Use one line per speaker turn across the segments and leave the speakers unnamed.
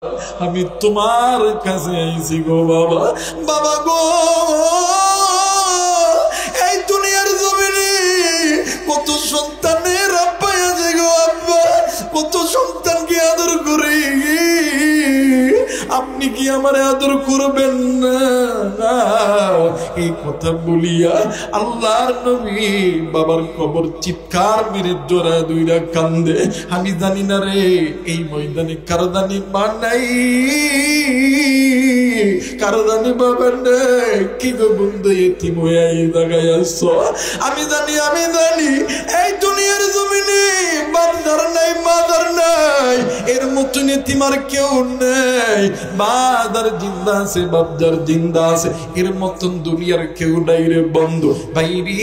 আমি তোমার কাছে আইছি গো বাবা। বাবা গো, এই দুনিয়ার জমিনে কত সন্তানের আব্বা আছে গো আব্বা, কত সন্তানকে আদর করে, আপনি কি আমার আদর করবেন না? এই কথা বলিয়া আল্লাহর নবী বাবার কবর চিৎকার মেরে জোড়া দুইরা কান্দে। আমি জানি না রে এই ময়দানে কারদানি মা নাই, কারদানি বাবা নাই, কি গো বন্ধু এতিম হয়ে এই জায়গায় আসছো। আমি জানি এই দুনিয়ার জমিনে বাপদার নাই মাদার নাই, এর মতন এতিম আর কেউ নেই। বাদার জিন্দা আছে, বাপদার জিন্দা আছে, এর মতন দুনিয়ার কেউ নাই রে বন্ধু। বাইরে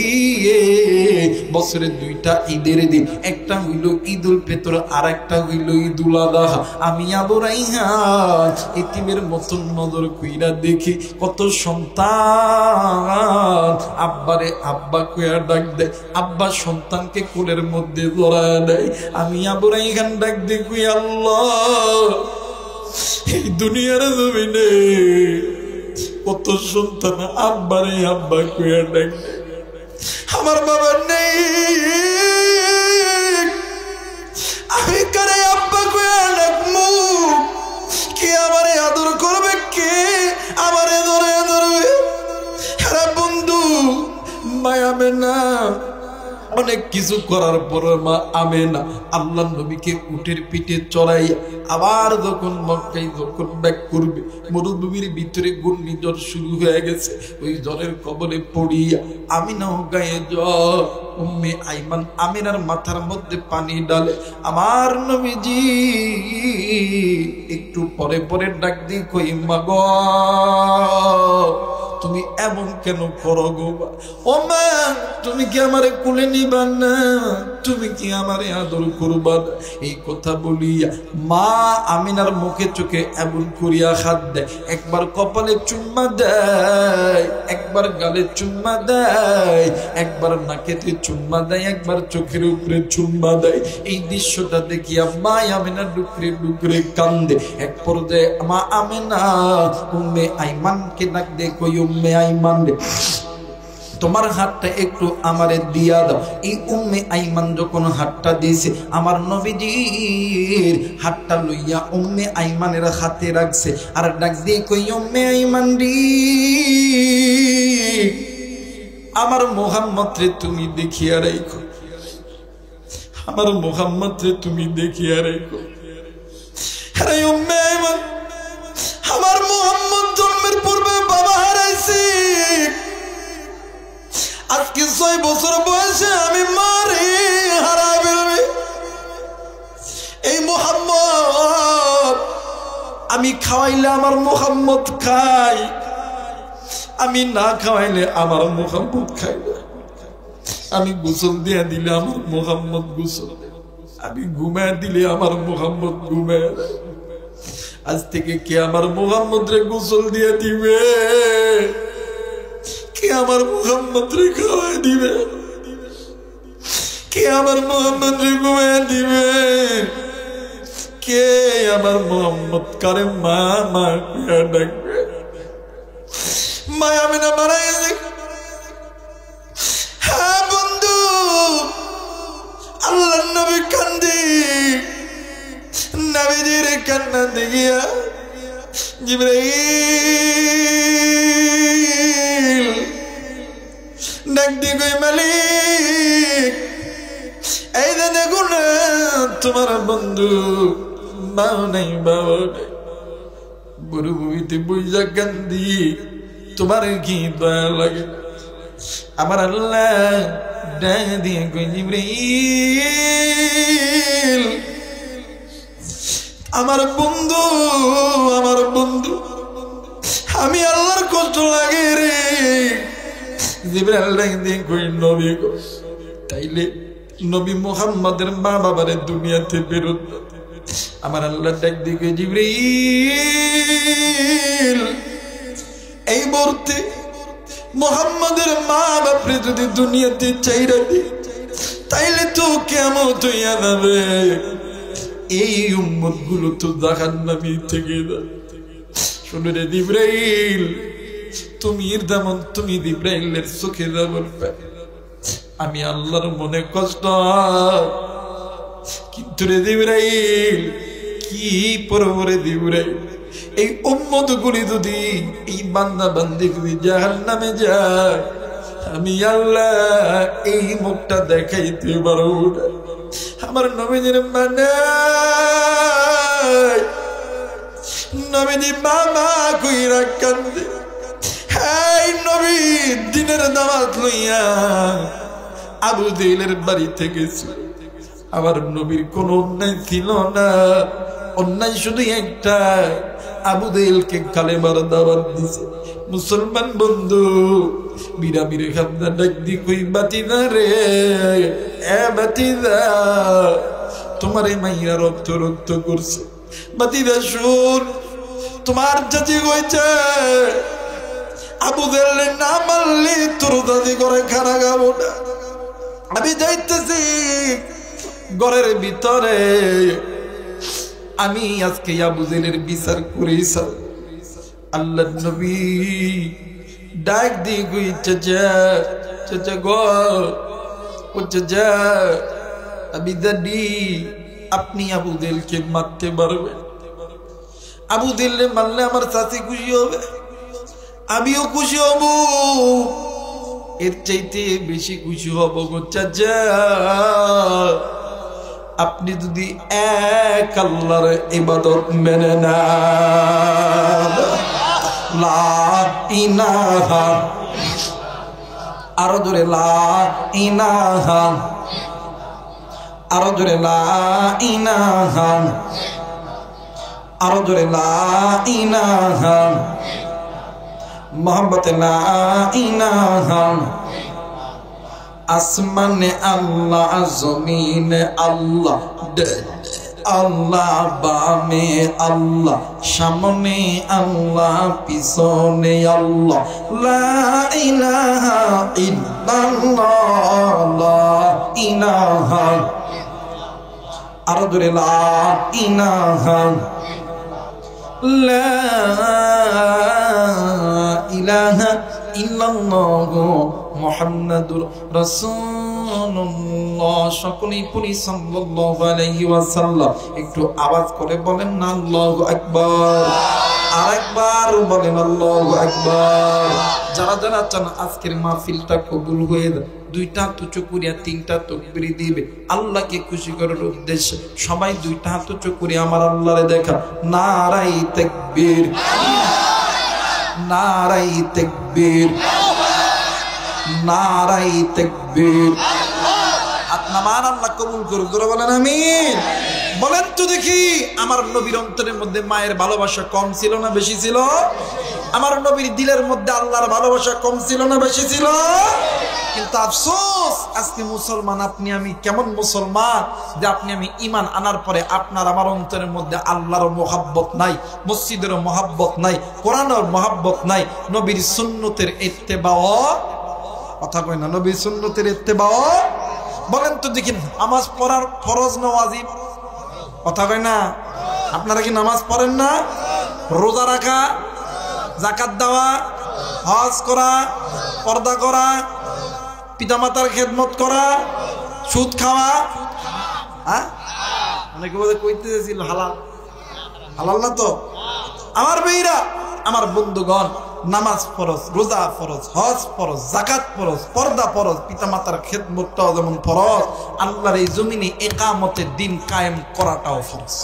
বছরে দুইটা ঈদের দিন, একটা হইল ঈদুল ফিতর আর একটা হইল ঈদুল আযহা। আমি আবু রাইহান এতিমের মতন নজর কইরা দেখি কত সন্তান আব্বারে আব্বা কইয়া ডাক দেয়, আব্বা সন্তানকে কোলের মধ্যে জড়ায় দেয়। আমি আবু রাইহান ডাক দেখি আল্লাহ, এই দুনিয়ার জমিনে কত সন্তান আব্বারে আব্বা কইয়া ডাক দেয়, আমার বাবা নেই, আমি কারে আব্বা কইয়া ডাকমু? কে আমারে আদর করবে, কে আমারে ধরে ধরবে? হ্যাঁ বন্ধু, মায়া না অনেক কিছু করার পর মা আমেনা আল্লাহ নবীকে উটের পিঠে চড়াই আবার যখন মক্কায় যখন ব্যাক করবে, মরুভূমির ভিতরে ঘূর্ণিঝড় শুরু হয়ে গেছে। ওই জ্বরের কবলে পড়িয়া আমিনাও গায়ে জ্বর, উম্মে আইমান আমিনার মাথার মধ্যে পানি ডালে। আমার নবীজি একটু পরে পরে ডাক দিয়ে কই, মা গো তুমি এমন কেন করো গো? ও মা, তুমি কি আমারে কোলে নিবা না? তুমি কি আমারে আদর করবা না? এই কথা বলিয়া মা আমিনার মুখে চোখে এমন করিয়া হাত দেয়, একবার কপালে চুম্মা দেয়, একবার গালে চুম্মা দেয়, একবার নাকেতে চুম্মা দেয়, একবার চোখের উপরে চুম্মা দেয়। এই দৃশ্যটা দেখিয়া মা আমিনা ডুকরে ডুকরে কান্দে। এক পর্যায়ে মা আমিনা উম্মে আইমানকে ডাক দিয়ে কই, উম্মে আইমান রে, তোমার হাতটা একটু আমারে দিয়া দাও। এই উম্মে আইমান যখন হাতটা দিয়েছে, আমার নবীজির হাতটা লইয়া উম্মে আইমানের হাতে রাখছে আর ডাক দিয়ে কই, উম্মে আইমান রে, আমার মুহাম্মদ রে তুমি দেখিয়া রাখো, আমার মুহাম্মদ রে তুমি দেখিয়া রাখো। আরে উম্মে আইমান, আমার মুহাম্মদ জন্মের পূর্বে বাবা হারাইছি, আজকে 6 বছর বয়সে আমি মারে হারাই ফেলবে। এই মুহাম্মদ আমি খাওয়াইলে আমার মুহাম্মদ খাই, আমি না খাওয়াইলে আমার মুহাম্মদ খাই না। আমি গোসল দিয়া দিলে আমার মুহাম্মদ গোসল দেয়, আমি ঘুমায় দিলে আমার মুহাম্মদ ঘুমায়। আজ থেকে কে আমার মুহাম্মদ রে গোসল দিয়ে দিবে? কে আমার মুহাম্মদ রে খাওয়াই দিবে? কে আমার মুহাম্মদ রে ঘুমায় দিবে? কে আমার মুহাম্মদ কারে মা মা কইয়া ডাকবে? মা আমিনা মারা গেছে। হ্যাঁ বন্ধু, আল্লাহর নবী কান্দে, নবীজির কান্না দেখিয়া জিবরাইল ডাক দিয়ে কই, মালিক এই যে দেখো না তোমার বন্ধু মা নাই বাবা নাই, মরুভূমিতে বইয়া কান্দি, তোমার কি দয়া লাগে? আমার আল্লাহ ডাক দিয়ে কই, জিবরাইল আমার বন্ধু, আমার বন্ধু, আমি আল্লাহর কষ্ট লাগে রে। জিবরাইল ডাক দিয়ে কই, নবী গো, তাইলে নবী মুহাম্মাদের মা বাবারে দুনিয়াতে বেরোত। আমার আল্লাহ ডাক দিয়ে কই, জিবরাইল এই মুহূর্তে মুহাম্মাদের মা বাপরে যদি দুনিয়াতে চাইরা দি, তাইলে তো কিয়ামত হইয়া যাবে। এই উম্মত গুলো তো জাহান্নামী থেকে না। শুনে রে জিবরাইল, তুমি যেমন তুমি জিবরাইলের চোখে যেমন আমি আল্লাহর মনে কষ্ট, কিন্তু রে জিবরাইল কি পরবরে জিবরাইল, এই উম্মত গুলি যদি এই বান্দা বান্দি যদি জাহান্নামে যায়, আমি আল্লাহ এই মুখটা দেখাইতে পারবো না। আমার নবীজির মানে নবীজি মামা কইরা কান্দে। এই নবী দিনের দাওয়াত লইয়া আবু জেহেলের বাড়িতে গেছে। আমার নবীর কোন অন্যায় ছিল না, অন্যায় শুধু একটা, আবু জেহেলকে কালেমার দাওয়াত দিছে। মুসলমান বন্ধু বিরামিরে খাবনা ডাক দি কই বাতিদা রে, এ বাতিদা তোমার এই মাইয়া রক্ত রক্ত করছে, বাতিদা শুন তোমার চাচি কইছে আবু জেহেলের না মারলি তোর দাদি করে খানা খাবো না। আমি যাইতেছি ঘরের ভিতরে, আমি আজকে আবু জেহেলের বিচার করেছি। আল্লাহ নবী ডাক দিয়ে কই চাচা, চাচা গো, ও চাচা আমি জানি আপনি আবু জেহেলকে মারতে পারবেন। আবু জেহেলকে মারলে আমার চাচি খুশি হবে, আমিও খুশি হব, এর চাইতে বেশি খুশি হব গো চাচা আপনি যদি এক আল্লাহর ইবাদত মেনে নেন। লা ইলাহা, আরো জোরে লা ইলাহা, আরো জোরে লা ইলাহা, আরো জোরে লা ইলাহা, মোহাম্মত লা ইলাহা। আসমানে আল্লাহ, জমিনে আল্লাহ, আল্লাহ বামে আল্লাহ, সামনে আল্লাহ পিছনে আল্লাহ, লা ইলাহা ইল্লাল্লাহ, লা ইলাহা, আরো জোরে লা ইলাহা, লা ইলাহা ইল্লাল্লাহ মুহাম্মাদুর রাসূলুল্লাহ। সকলেই পড়ি সাল্লাল্লাহু আলাইহি ওয়াসাল্লাম। একটু আওয়াজ করে বলেন না আল্লাহু আকবার, আরেকবার বলেন আল্লাহু আকবার। যারা যারা চান আজকের মাহফিলটা কবুল হয়ে যায়, দুইটা হাত উঁচু করিয়া তিনটা তাকবীর দিবে আল্লাহকে খুশি করার উদ্দেশ্যে। সবাই দুইটা হাত উঁচু করে আমার আল্লাহরে দেখা, নারাই তাকবীর, নারাই তাকবীর, নারাই তাকবীর। আপনার আল্লাহ কবুল করুক, জোরে বলেন আমিন। বলেন তো দেখি, আমার নবীর অন্তরের মধ্যে মায়ের ভালোবাসা কম ছিল না বেশি ছিল? আমার নবীর দিলের মধ্যে আল্লাহর ভালোবাসা কম ছিল না বেশি ছিল? কিন্তু আফসোস, আজকে মুসলমান আপনি আমি কেমন মুসলমান যে আপনি আমি ঈমান আনার পরে আপনার আমার অন্তরের মধ্যে আল্লাহর মোহাব্বত নাই, মসজিদেরও মোহাব্বত নাই, কোরআনের মোহাব্বত নাই, নবীর সুন্নতের ইত্তেবাও, কথা কয় না, নবীর সুন্নতের ইত্তেবাও। বলেন তো দেখি, নামাজ পড়ার ফরজ না ওয়াজিব? কথা কয় না। আপনারা কি নামাজ পড়েন না? রোজা রাখা, যাকাত দেওয়া, হজ করা, পর্দা করা, পিতামাতার খেদমত করা, সুদ খাওয়া, হ্যাঁ অনেকে বলে কইতে ছিল হালাল, হালাল না তো? আমার ভাইরা, আমার বন্ধুগণ, নামাজ ফরজ, রোজা ফরজ, হজ ফরজ, যাকাত ফরজ, পর্দা ফরজ, পিতামাতার খেদমতটাও যেমন ফরজ, আল্লাহর এই জমিনে ইকামতের দিন কায়েম করাটাও ফরজ।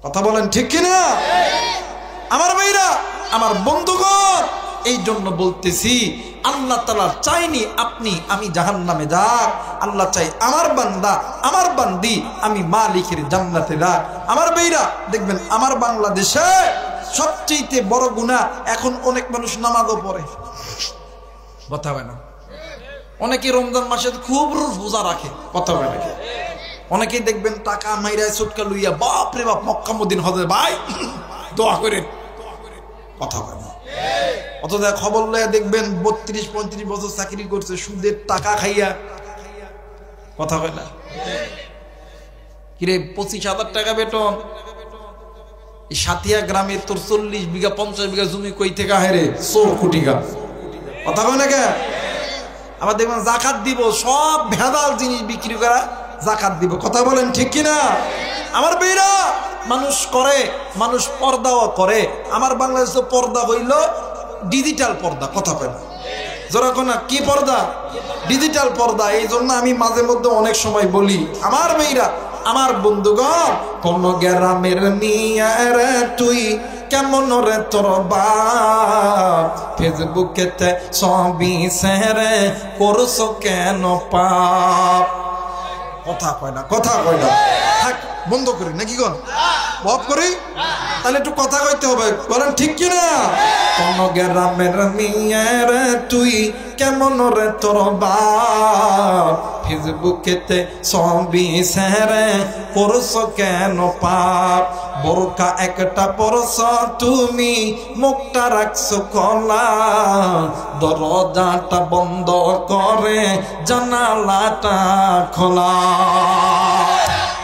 কথা বলেন ঠিক কিনা? আমার ভাইরা, আমার বন্ধুগণ, এই জন্য বলতেছি, আল্লাহ তাআলা চাইনি আপনি আমি জাহান্নামে যাক, আল্লাহ চাই আমার বান্দা আমার বান্দি আমি মালিকের জান্নাতে যাক। আমার ভাইরা দেখবেন, আমার বাংলাদেশে সবচেয়ে বড় গুনাহ, এখন অনেক মানুষ নামাজও পড়ে, কথা হয় না, অনেকে রমজান মাসে খুব রোজা রাখে, কথা হয় না, অনেকেই দেখবেন টাকা মাইরায় সুটকা লইয়া বাপ রে বাপ মক্কা মদিনা হজে ভাই দোয়া করেন, কথা হয় না। অথচ খবর লইয়া দেখবেন 32-35 বছর চাকরি করছে সুদের টাকা খাইয়া, কথা হয় না। কিরে 25,000 টাকা বেতন, এই সাথিয়া গ্রামে তোর 40 বিঘা 50 বিঘা জমি কই থেকে হেরে চোর কুটিকা কথা কয় না কে? আবার দেখবেন জাকাত দিব, সব ভেজাল জিনিস বিক্রি করা জাকাত দিব, কথা বলেন ঠিক কিনা? আমার বেরা মানুষ করে, মানুষ পর্দাও করে। আমার বাংলাদেশে পর্দা হইল ডিজিটাল পর্দা, কথা কয় না যারা কোনা কি পর্দা? ডিজিটাল পর্দা। এই জন্য আমি মাঝে মধ্যে অনেক সময় বলি আমার মেয়েরা, আমার বন্ধুগণ, কোন গ্রামের মিয়া রে তুই কেমন রে তোর বাপ, ফেসবুকেতে ছবি শেয়ারে করছো কেন পাপ, কথা কয় না, কথা কয় না। থাক বন্ধ করি নাকি গন বপ করি, তাহলে একটু কথা কইতে হবে, বলেন ঠিক কিনা? কোন গ্রামের মিয়া রে তুই কেমন রে তোর বাপ, ফেসবুকেতে ছবি শেয়ারে করছো কেন পাপ, বোরকা একটা পরছ তুমি মুখটা রাখছো খোলা, দরজাটা বন্ধ করে জানালাটা খোলা।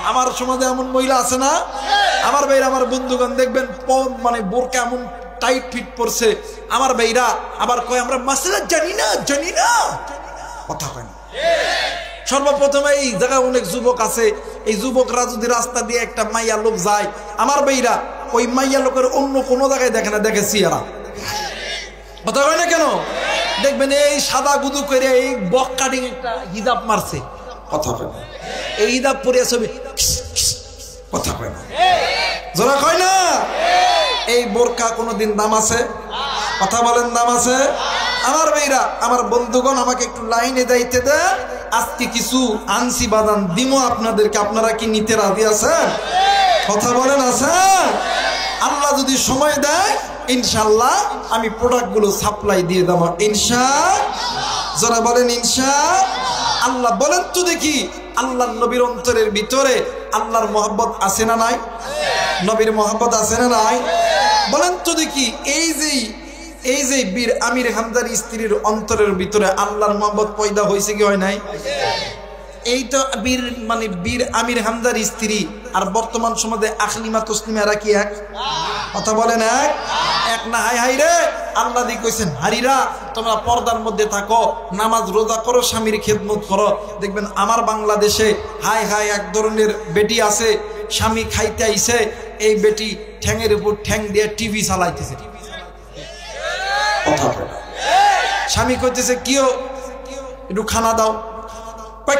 আমার সমাজে এমন মহিলা আছে না? আমার ভাইরা, আমার বন্ধুগণ দেখবেন মানে বোরকা এমন টাইট ফিট পড়ছে, আমার ভাইরা আবার কয় আমরা মাসলা জানি না, জানি না, কথা কয় না। সর্বপ্রথমে এই জায়গায় অনেক যুবক আছে, এই যুবকরা যদি রাস্তা দিয়ে একটা মাইয়া লোক যায়, আমার ভাইরা ওই মাইয়া লোকের অন্য কোনো জায়গায় দেখে না, দেখে সিয়ারা, কথা কয় না কেন? দেখবেন এই সাদা গুদু করে এই বক কাটিং একটা হিজাব মারছে, কথা কয় না, এই হিজাব পরে ছবি, কথা কয় না, যারা কয় না। এই বোরকা কোনোদিন দাম আছে? কথা বলেন দাম আছে? আমার ভাইরা, আমার বন্ধুগণ, আমাকে একটু লাইনে যাইতে দেন, আজকে কিছু আনসি বাদান দিমো আপনাদেরকে, আপনারা কি নিতে রাজি আছেন? কথা বলেন আছেন? আল্লাহ যদি সময় দেয় ইনশাআল্লাহ আমি প্রোডাক্টগুলো সাপ্লাই দিয়ে দেব ইনশাআল্লাহ। যারা বলেন ইনশাআল্লাহ বলেন তো দেখি, আল্লাহর নবীর অন্তরের ভিতরে আল্লাহর মহব্বত আছে না নাই? নবীর মহব্বত আছে না নাই? বলেন তো দেখি, এই যে বীর আমির হামজার স্ত্রীর অন্তরের ভিতরে আল্লাহর মহব্বত পয়দা হয়েছে কি হয় নাই? এই তো বীর আমির হামজার স্ত্রী আর বর্তমান সমাজে আখলিমা তসলিমা এরা কি এক? কথা বলেন এক না? হাই হাই রে, আল্লাহ দি কইছেন হারিরা তোমরা পর্দার মধ্যে থাকো, নামাজ রোজা করো, স্বামীর খেদমত করো। দেখবেন আমার বাংলাদেশে হাই হাই এক ধরনের বেটি আছে, স্বামী খাইতে আইছে, এই বেটি ঠ্যাঙের উপর ঠ্যাং দিয়ে টিভি চালাইতেছে, কথা বলে। স্বামী কইতেছে কিও একটু খানা দাও,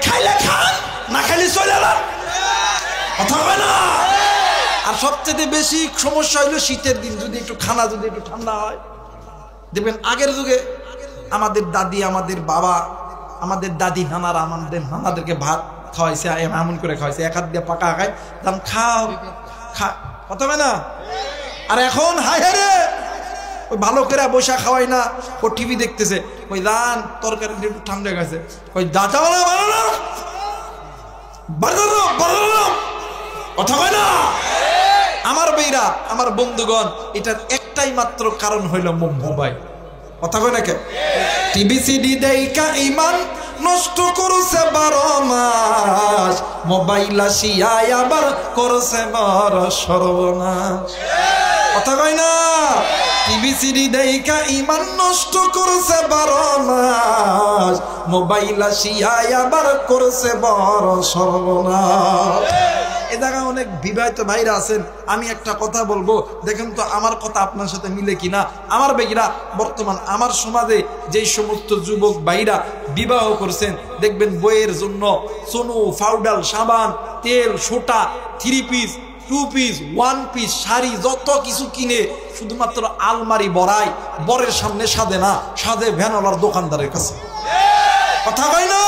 খাইলে খান, না খাইলে চলে এলাম, কথা হয় না। আর সবচেয়ে বেশি সমস্যা হইলো শীতের দিন, যদি একটু খানা যদি একটু ঠান্ডা হয়। দেখবেন আগের যুগে আমাদের দাদি, আমাদের বাবা, আমাদের দাদি নানারা আমাদেরকে ভাত খাওয়াইছে, এমন করে খাওয়াইছে, এক হাত দিয়ে পাকা খায়, দাম খাও খা, কথা হয় না। আর এখন হায় হায় রে, ওই ভালো করে বসা খাওয়াই না, ও টিভি দেখতেছে, ওই দান তরকারি একটু ঠান্ডা গেছে, ওই দাঁতা ভালো না, কথা হয় না। আমার বেইরা, আমার বন্ধুগণ, এটার একটাই মাত্র কারণ হইল মোবাইল, কথা কয় না কে? টিভি সিডি দেইকা ইমান নষ্ট করছে 12 মাস, মোবাইল আসিয়ায় আবার করছে বড় সর্বনাশ, কথা কয় না। টিভি সিডি দেইকা ইমান নষ্ট করছে 12 মাস, মোবাইল আসিয়ায় আবার করছে বড় সর্বনাশ। এ জায়গায় অনেক বিবাহিত ভাইরা আছেন, আমি একটা কথা বলবো, দেখেন তো আমার কথা আপনার সাথে মিলে কিনা। আমার ভাইরা, বর্তমান আমার সমাজে যেই সমস্ত যুবক ভাইরা বিবাহ করছেন, দেখবেন বইয়ের জন্য সোনু, পাউডার, সাবান, তেল, সোটা, 3 পিস, 2 পিস, 1 পিস, শাড়ি, যত কিছু কিনে শুধুমাত্র আলমারি ভরায়, বরের সামনে সাজে না, সাজে ভ্যানওয়ালার দোকানদারের কাছে, কথা কয় না।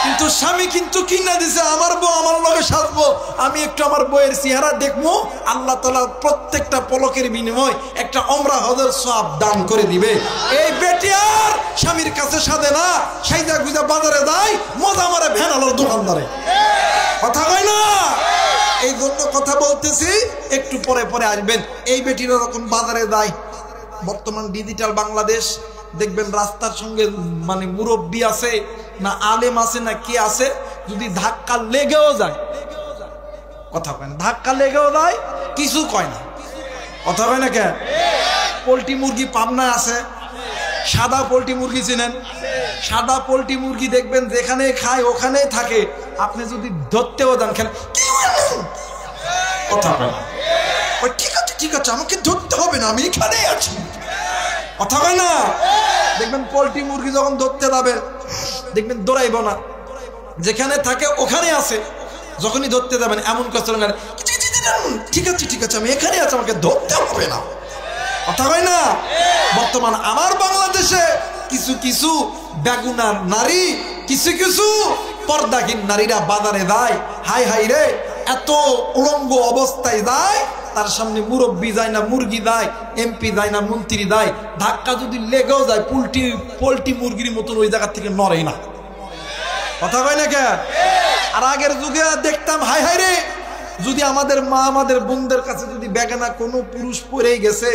কিন্তু স্বামী কিন্তু কিনা দিছে, আমার বউ আমার লগে সাজবো, আমি একটু আমার বউয়ের চেহারা দেখবো, আল্লাহ তাআলা প্রত্যেকটা পলকের বিনিময় একটা ওমরা হজের সওয়াব দান করে দিবে। এই বেটি আর স্বামীর কাছে সাজে না, সাইজা গুজা বাজারে যায়, মজা মারে ভ্যানওয়ালার দোকানদারে, কথা কয় না। এই জন্য কথা বলতেছি, একটু পরে পরে আসবেন। এই বেটিরা যখন বাজারে যায়, বর্তমান ডিজিটাল বাংলাদেশ, দেখবেন রাস্তার সঙ্গে মুরব্বী আছে না আলেম আছে না কে আছে, যদি ধাক্কা লেগেও যায়, কথা কয় না, ধাক্কা লেগেও দেয়, কিছু কয় না, কথা কয় না। কেন? পোল্ট্রি মুরগি পাবনায় আছে, সাদা পোল্ট্রি মুরগি চিনেন? সাদা পোল্ট্রি মুরগি দেখবেন যেখানে খায় ওখানেই থাকে, আপনি যদি ধরতেও যান খেলে কথা কয় না, ঠিক আছে ঠিক আছে আমাকে ধরতে হবে না, আমি এখানেই আছি, কথা কয় না। দেখবেন পোল্ট্রি মুরগি যখন ধরতে যাবে দেখবেন দৌড়াইব না, যেখানে থাকে ওখানে আছে, যখনই ধরতে যাবেন এমন কথা, ঠিক আছে ঠিক আছে আমি এখানে আছি, আমাকে ধরতে হবে না, কথা কয় না। বর্তমান আমার বাংলাদেশে কিছু কিছু বেগুনার নারী, কিছু কিছু পর্দাহীন নারীরা বাজারে যায়, হাই হাই রে এত উলঙ্গ অবস্থায় যায়, তার সামনে মুরব্বী যায় না, মুরগি যায়, এমপি যায় না, মন্ত্রী যায়, ধাক্কা যদি লেগেও যায় পোল্ট্রি মুরগির মতন ওই জায়গা থেকে নড়ে না, কথা কয় না কে। আর আগের যুগে দেখতাম হাই হাই রে, যদি আমাদের মা আমাদের বোনদের কাছে যদি বেগানা কোনো পুরুষ পড়েই গেছে,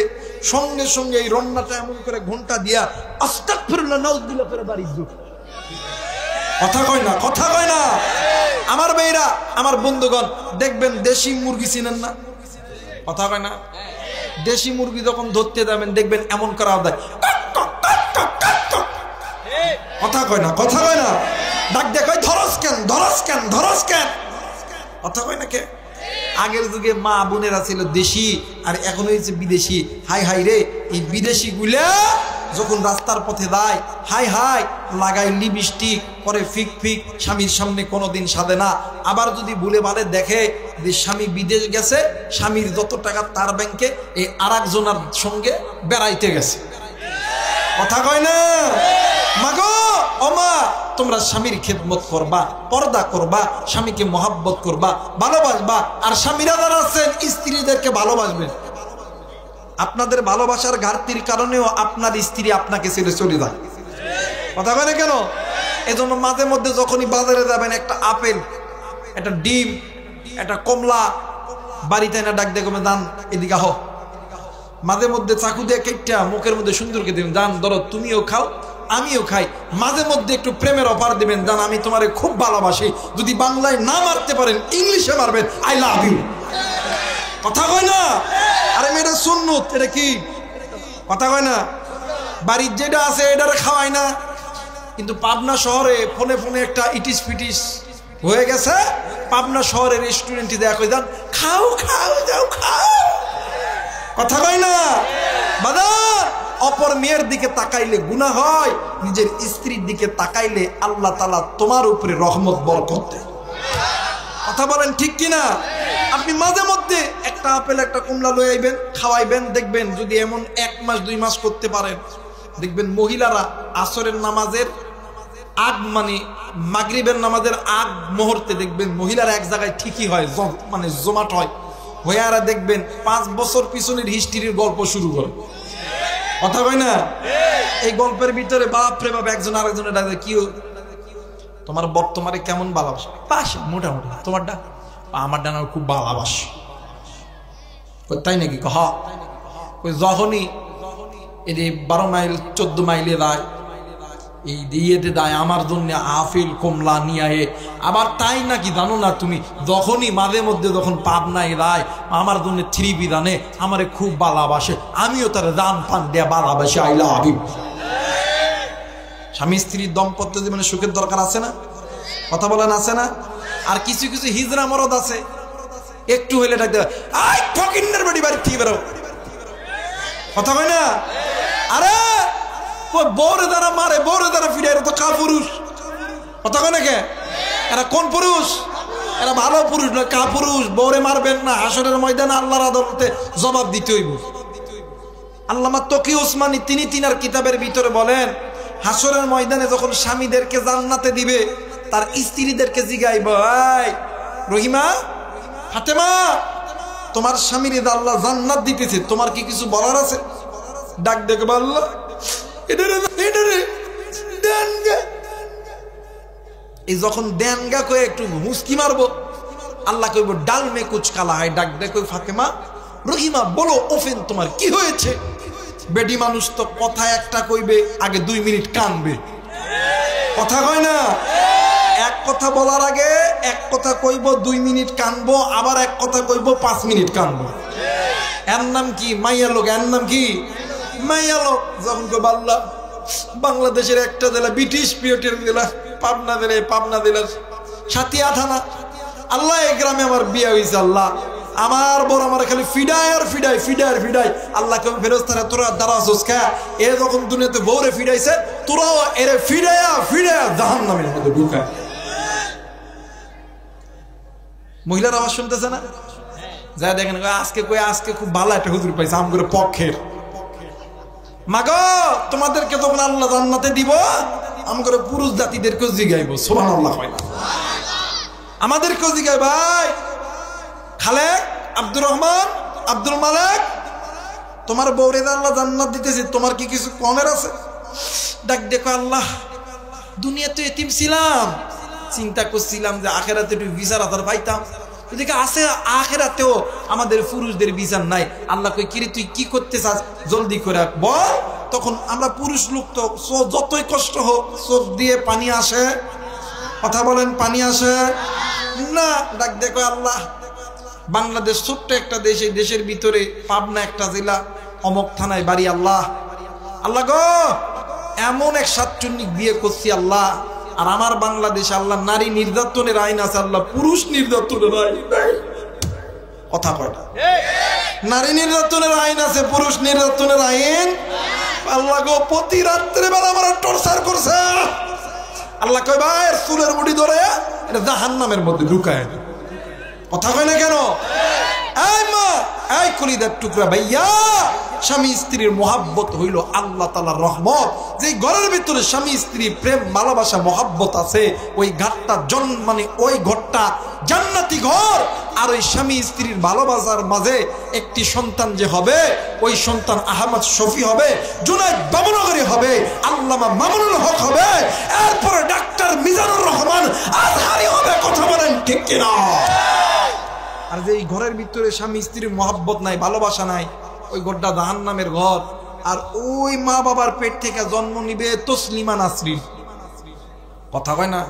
সঙ্গে সঙ্গে এই রন্নাটা এমন করে ঘন্টা দিয়া আস্তাগফিরুল্লাহ নাউযুবিল্লাহ করে বাড়ি যুগ, কথা কয় না, কথা কয় না। আমার মেয়েরা, আমার বন্ধুগণ, দেখবেন দেশি মুরগি চিনেন না, কথা কয় না। দেশি মুরগি যখন ধরতে যাবেন দেখবেন এমন করা দেয়, কথা কয় না, কথা কয় না। ডাক দেখ ধরস কেন, ধরস কেন, ধরস কেন, কথা কয় না কে। আগের যুগে মা বোনেরা ছিল দেশি, আর এখন হয়েছে বিদেশি। হাই হাই রে, এই বিদেশি গুলা যখন রাস্তার পথে যায়, হাই হাই লাগাই লিপস্টিক, পরে ফিক ফিক, স্বামীর সামনে কোনোদিন সাধে না। আবার যদি ভুলে ভালে দেখে যে স্বামী বিদেশ গেছে, স্বামীর যত টাকা তার ব্যাংকে, এই আর একজনের সঙ্গে বেড়াইতে গেছে, কথা কয় না। মাগো ও মা, তোমরা স্বামীর খেদমত করবা, পর্দা করবা, স্বামীকে মহাব্বত করবা, ভালোবাসবা। আর স্বামীরা যারা আছেন স্ত্রীদেরকে ভালোবাসবেন। আপনাদের ভালোবাসার ঘাটতির কারণেও আপনার স্ত্রী আপনাকে ছেড়ে চলে যায়, কথা কয় না কেন। এজন্য মাঝে মধ্যে যখনই বাজারে যাবেন, একটা আপেল, একটা ডিম, একটা কমলা বাড়িতে না ডাক দেখবে, দান এদিকে আহ, মাঝে মধ্যে চাকু দিয়ে কেটটা মুখের মধ্যে সুন্দরকে দিবেন, দান ধরো তুমিও খাও আমিও খাই। মাঝে মধ্যে একটু প্রেমের অফার দিবেন, জান আমি তোমারে খুব ভালোবাসি, যদি বাংলায় না মারতে পারেন ইংলিশে মারবেন, আই লাভ ইউ, কথা কয় না। আরে মেয়েটা সুন্নত, এটা কি, কথা কয় না। বাড়ির যেটা আছে এটারে খাওয়াই না, কিন্তু পাবনা শহরে ফোনে ফোনে একটা ইটিস পিটিস হয়ে গেছে। পাবনা শহরের রেস্টুরেন্টে দেখা কই, যান খাও খাও যাও খাও, কথা কয় না। বাদার অপর মেয়ের দিকে তাকাইলে গুনাহ হয়, নিজের স্ত্রীর দিকে তাকাইলে আল্লাহ তাআলা তোমার উপরে রহমত বরকত দেয়, কথা বলেন ঠিক কিনা। আপনি মাঝে মধ্যে একটা আপেল একটা কমলা লয়ে আইবেন, খাওয়াইবেন, দেখবেন যদি এমন 1 মাস 2 মাস করতে পারেন, দেখবেন মহিলারা আসরের নামাজের আগ, মানে মাগরিবের নামাজের আগ মুহূর্তে দেখবেন মহিলারা এক জায়গায় ঠিকই হয়, মানে জমাট হয়, হইয়ারা দেখবেন 5 বছর পিছনের হিস্ট্রির গল্প শুরু করে, কথা কয় না। এই গল্পের ভিতরে বাপ রে বাপ, একজন আরেকজনের ডাকে, কি তোমার বর্তমানে কেমন ভালোবাসে, পাশে মোটামুটি, তোমারটা আমার ডানা খুব ভালোবাসে, তাই নাকি, হা যখনই এই 12 মাইল 14 মাইলে যায়, এই দিয়েতে দেয় আমার জন্য আফেল কমলা নিয়ে, আবার তাই নাকি জানো না তুমি, যখনই মাঝে মধ্যে যখন পাবনায় দেয় আমার জন্য 3 বিধানে, আমারে খুব ভালোবাসে, আমিও তার দান পান দেয়া ভালোবাসি, আই লাভ ইউ। স্বামী স্ত্রীর দাম্পত্য জীবনে সুখের দরকার আছে না, কথা বলেন আছে না। আর কিছু কিছু হিজরা মরদ আছে, একটু হইলে ডাকতে, আই ফকিন্নের বাড়ি বাড়ি ঠিক বেরো, কথা কয় না। আরে বউরে দ্বারা মারে, বউরে দ্বারা ফিরে, এরা তো কাপুরুষ, কথা কয় না কে। এরা কোন পুরুষ? এরা ভালো পুরুষ না, কাপুরুষ। বউরে মারবেন না, হাসরের ময়দানে আল্লাহর আদালতে জবাব দিতে হইব। আল্লামা তকি উসমানী তিনি তিনার কিতাবের ভিতরে বলেন, হাসরের ময়দানে যখন স্বামীদেরকে জান্নাতে দিবে, তার স্ত্রীদেরকে জিগাইব, এই রহিমা, ফাতেমা, তোমার স্বামীর আল্লাহ জান্নাত দিতেছে, তোমার কি কিছু বলার আছে? ডাক দেখবে আল্লাহ, এই যখন দেনগা কয়ে একটু মুস্কি মারবো, আল্লাহ কইব ডাল মে কুচ কালা হয়। ডাক দেখো ফাতেমা, রহিমা বলো ওফেন তোমার কি হয়েছে? বেডি মানুষ তো কথা একটা কইবে, আগে 2 মিনিট কানবে, কথা কয় না। এক কথা বলার আগে এক কথা কইব 2 মিনিট কানবো, আবার এক কথা কইব 5 মিনিট কানবো। এর নাম কি? মাইয়া লোক। এর নাম কি? মাইয়া লোক। যখন কই আল্লাহ বাংলাদেশের একটা জেলা ব্রিটিশ পিরিয়ডের জেলা পাবনা জেলার সাতিয়া থানা, আল্লাহ এই গ্রামে আমার বিয়ে হয়েছে। আল্লাহ আমার বড় আমার খালি ফিডায় আর ফিডাই ফিডায় ফিডাই। আল্লাহ কেমন ফেরেশতারা তোরা দাঁড়াছস কে? এ যখন দুনিয়াতে বউরে ফিডাইছে, তোরাও এরে ফিডায়া ফিডায়া জাহান্নামের মধ্যে ঢুকায়। মহিলার আওয়াজ শুনতেছে না? যা দেখেন আজকে খুব ভালো একটা হুজুর পাইছে আমগুলো পক্ষের। মাগো তোমাদেরকে যখন আল্লাহ জান্নাতে দিব, আমগুলো পুরুষ জাতিদেরকেও জিগাইব। সুবহানাল্লাহ। হয় না? আমাদেরকেও জিগাই, ভাই খালেক, আব্দুর রহমান, আব্দুল মালেক, তোমার বউরে আল্লাহ জান্নাত দিতেছে, তোমার কি কিছু কমের আছে? ডাক দেখো, আল্লাহ দুনিয়াতে এতিম ছিলাম, চিন্তা করছিলাম যে আখেরাতে একটু বিচার আধার পাইতাম, এদিকে আছে আখেরাতেও আমাদের পুরুষদের বিচার নাই। আল্লাহ কই কিরে তুই কি করতে চাস, জলদি করে বল। তখন আমরা পুরুষ লোক তো যতই কষ্ট হোক চোখ দিয়ে পানি আসে। কথা বলেন, পানি আসে না? ডাক দেখো, আল্লাহ বাংলাদেশ ছোট্ট একটা দেশ, এই দেশের ভিতরে পাবনা একটা জেলা, অমক থানায় বাড়ি। আল্লাহ আল্লাহ গো এমন এক সাতচন্নিক বিয়ে করছি আল্লাহ, আর আমার বাংলাদেশে আল্লাহ নারী নির্যাতনের আইন আছে, আল্লাহ পুরুষ নির্যাতনের আইন নাই। কথা কয়টা? নারী নির্যাতনের আইন আছে, পুরুষ নির্যাতনের আইন। আল্লাহ গো প্রতি রাত্রে বেলা আমার টর্চার করছে। আল্লাহ কয় ভাই চুলের মুঠি ধরে এটা জাহান্নামের মধ্যে ঢুকায়। কথা কয় না কেন? এই মা, এই কলিদার টুকরা ভাইয়া, স্বামী স্ত্রীর মহাব্বত হইল আল্লাহ তাআলার রহমত। যে ঘরের ভিতরে স্বামী স্ত্রী প্রেম ভালোবাসা মহাব্বত আছে, ওই ঘরটা মানে ওই ঘরটা জান্নাতি ঘর। আর ওই স্বামী স্ত্রীর ভালোবাসার মাঝে একটি সন্তান যে হবে, ওই সন্তান আহমদ শফি হবে, জুনাইদ বাবুনগরী হবে, আল্লামা মামুনুল হক হবে, এরপরে ডাক্তার মিজানুর রহমান আজহারি হবে। কথা বলেন ঠিক কিনা? আর যে এই ঘরের ভিতরে স্বামী স্ত্রীর মহাব্বত নাই, ভালোবাসা নাই, ওই ঘরটা জাহান্নামের ঘর। আর ওই মা বাবার পেট থেকে জন্ম নিবে তসলিমা নাসরিন। কথা কয় না?